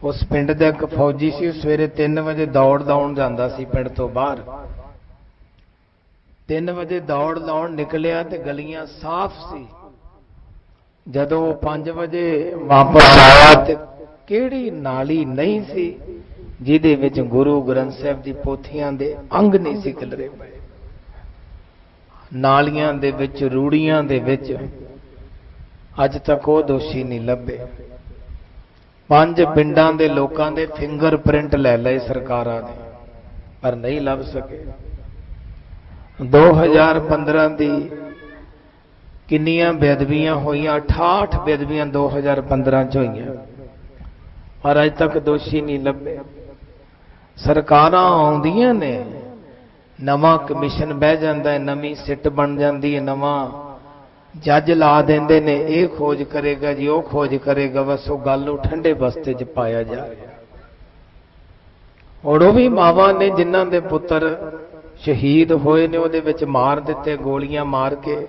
ਉਸ ਪਿੰਡ ਦਾ ਇੱਕ ਫੌਜੀ ਸੀ, ਸਵੇਰੇ 3 ਵਜੇ ਦੌੜ ਲਾਉਣ ਜਾਂਦਾ ਸੀ ਪਿੰਡ ਤੋਂ ਬਾਹਰ। 3 ਵਜੇ ਦੌੜ ਲਾਉਣ ਨਿਕਲਿਆ ਤੇ ਗਲੀਆਂ ਸਾਫ਼ ਸੀ। ਜਦੋਂ 5 ਵਜੇ ਵਾਪਸ ਆਇਆ ਤੇ ਕਿਹੜੀ ਨਾਲੀ ਨਹੀਂ ਸੀ ਜਿਹਦੇ ਵਿੱਚ ਗੁਰੂ ਗ੍ਰੰਥ ਸਾਹਿਬ ਦੀ ਪੋਥੀਆਂ ਦੇ ਅੰਗ ਨਹੀਂ ਸੀ ਖਿਲਰੇ ਪਏ। ਨਾਲੀਆਂ ਦੇ ਵਿੱਚ, ਰੂੜੀਆਂ ਦੇ ਵਿੱਚ ਅੱਜ ਤੱਕ ਉਹ ਦੋਸ਼ੀ ਨਹੀਂ ਲੱਭੇ। 5 ਪਿੰਡਾਂ ਦੇ ਲੋਕਾਂ ਦੇ ਫਿੰਗਰਪ੍ਰਿੰਟ ਲੈ ਲਏ ਸਰਕਾਰਾਂ ਨੇ, ਪਰ ਨਹੀਂ ਲੱਭ ਸਕੇ। 2015 ਦੀ ਕਿੰਨੀਆਂ ਬੇਅਦਬੀਆਂ ਹੋਈਆਂ? 68 ਬੇਅਦਬੀਆਂ 2015 ਚ ਹੋਈਆਂ, ਪਰ ਅਜ ਤੱਕ ਦੋਸ਼ੀ ਨਹੀਂ ਲੱਭੇ। ਸਰਕਾਰਾਂ ਆਉਂਦੀਆਂ ਨੇ, ਨਵਾਂ ਕਮਿਸ਼ਨ ਬਹਿ ਜਾਂਦਾ ਹੈ, ਨਵੀਂ ਸਿੱਟ ਬਣ ਜਾਂਦੀ ਹੈ, ਨਵਾਂ ਜੱਜ ਲਾ ਦਿੰਦੇ ਨੇ, ਇਹ ਖੋਜ ਕਰੇਗਾ ਜੀ, ਉਹ ਖੋਜ ਕਰੇਗਾ, ਬਸ ਉਹ ਗੱਲ ਨੂੰ ਠੰਡੇ ਬਸਤੇ 'ਚ ਪਾਇਆ ਜਾ ਰਿਹਾ। ਔਰ ਉਹ ਵੀ ਮਾਵਾਂ ਨੇ ਜਿਨ੍ਹਾਂ ਦੇ ਪੁੱਤਰ ਸ਼ਹੀਦ ਹੋਏ ਨੇ, ਉਹਦੇ ਵਿੱਚ ਮਾਰ ਦਿੱਤੇ ਗੋਲੀਆਂ ਮਾਰ ਕੇ।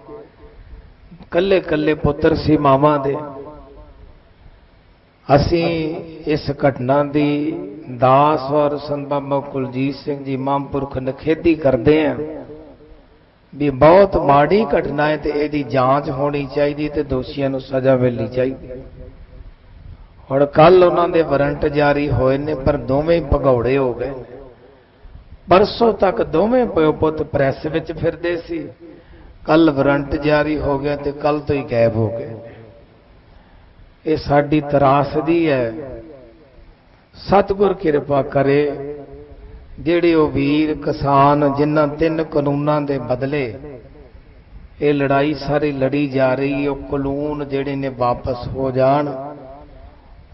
ਕੱਲੇ ਕੱਲੇ ਪੁੱਤਰ ਸੀ ਮਾਵਾਂ ਦੇ। ਅਸੀਂ ਇਸ ਘਟਨਾ ਦੀ ਦਾਸ ਔਰ ਸੰਤ ਬਾਬਾ ਕੁਲਜੀਤ ਸਿੰਘ ਜੀ ਮਹਾਂਪੁਰਖ ਨਿਖੇਧੀ ਕਰਦੇ ਹਾਂ ਵੀ ਬਹੁਤ ਮਾੜੀ ਘਟਨਾ ਹੈ ਤੇ ਇਹਦੀ ਜਾਂਚ ਹੋਣੀ ਚਾਹੀਦੀ ਤੇ ਦੋਸ਼ੀਆਂ ਨੂੰ ਸਜ਼ਾ ਮਿਲਣੀ ਚਾਹੀਦੀ। ਹੁਣ ਕੱਲ ਉਹਨਾਂ ਦੇ ਵਾਰੰਟ ਜਾਰੀ ਹੋਏ ਨੇ, ਪਰ ਦੋਵੇਂ ਭਗੌੜੇ ਹੋ ਗਏ। ਪਰਸੋਂ ਤੱਕ ਦੋਵੇਂ ਪਿਓ ਪੁੱਤ ਪ੍ਰੈਸ ਵਿੱਚ ਫਿਰਦੇ ਸੀ, ਕੱਲ ਵਾਰੰਟ ਜਾਰੀ ਹੋ ਗਿਆ ਤੇ ਕੱਲ ਤੋਂ ਹੀ ਗਾਇਬ ਹੋ ਗਏ। ਇਹ ਸਾਡੀ ਤਰਾਸਦੀ ਹੈ। सतगुर किरपा करे ਜਿਹੜੇ ਉਹ ਵੀਰ ਕਿਸਾਨ ਜਿਨ੍ਹਾਂ 3 ਕਾਨੂੰਨਾਂ ਦੇ ਬਦਲੇ ਇਹ ਲੜਾਈ ਸਾਰੀ ਲੜੀ ਜਾ ਰਹੀ, ਉਹ ਕਾਨੂੰਨ ਜਿਹੜੇ ਨੇ ਵਾਪਸ ਹੋ ਜਾਣ,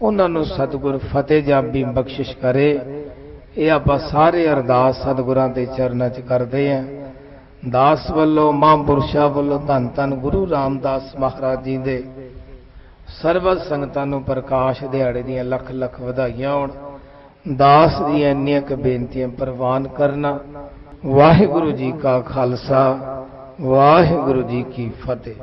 ਉਹਨਾਂ ਨੂੰ ਸਤਿਗੁਰ ਫਤਿਹ ਜਾਬੀ ਬਖਸ਼ਿਸ਼ ਕਰੇ। ਇਹ ਆਪਾਂ ਸਾਰੇ ਅਰਦਾਸ ਸਤਿਗੁਰਾਂ ਦੇ ਚਰਨਾਂ 'ਚ ਕਰਦੇ ਆਂ। ਦਾਸ ਵੱਲੋਂ ਮਹਾਂਪੁਰਸ਼ਾਂ ਵੱਲੋਂ ਧੰਨ ਧੰਨ ਗੁਰੂ ਰਾਮਦਾਸ ਮਹਾਰਾਜ ਜੀ ਦੇ ਸਰਬਤ ਸੰਗਤਾਂ ਨੂੰ ਪ੍ਰਕਾਸ਼ ਦਿਹਾੜੇ ਦੀਆਂ ਲੱਖ ਲੱਖ ਵਧਾਈਆਂ ਹੋਣ। ਦਾਸ ਦੀਆਂ ਇੰਨੀਆਂ ਕੁ ਬੇਨਤੀਆਂ ਪ੍ਰਵਾਨ ਕਰਨਾ। ਵਾਹਿਗੁਰੂ ਜੀ ਕਾ ਖਾਲਸਾ, ਵਾਹਿਗੁਰੂ ਜੀ ਕੀ ਫਤਿਹ।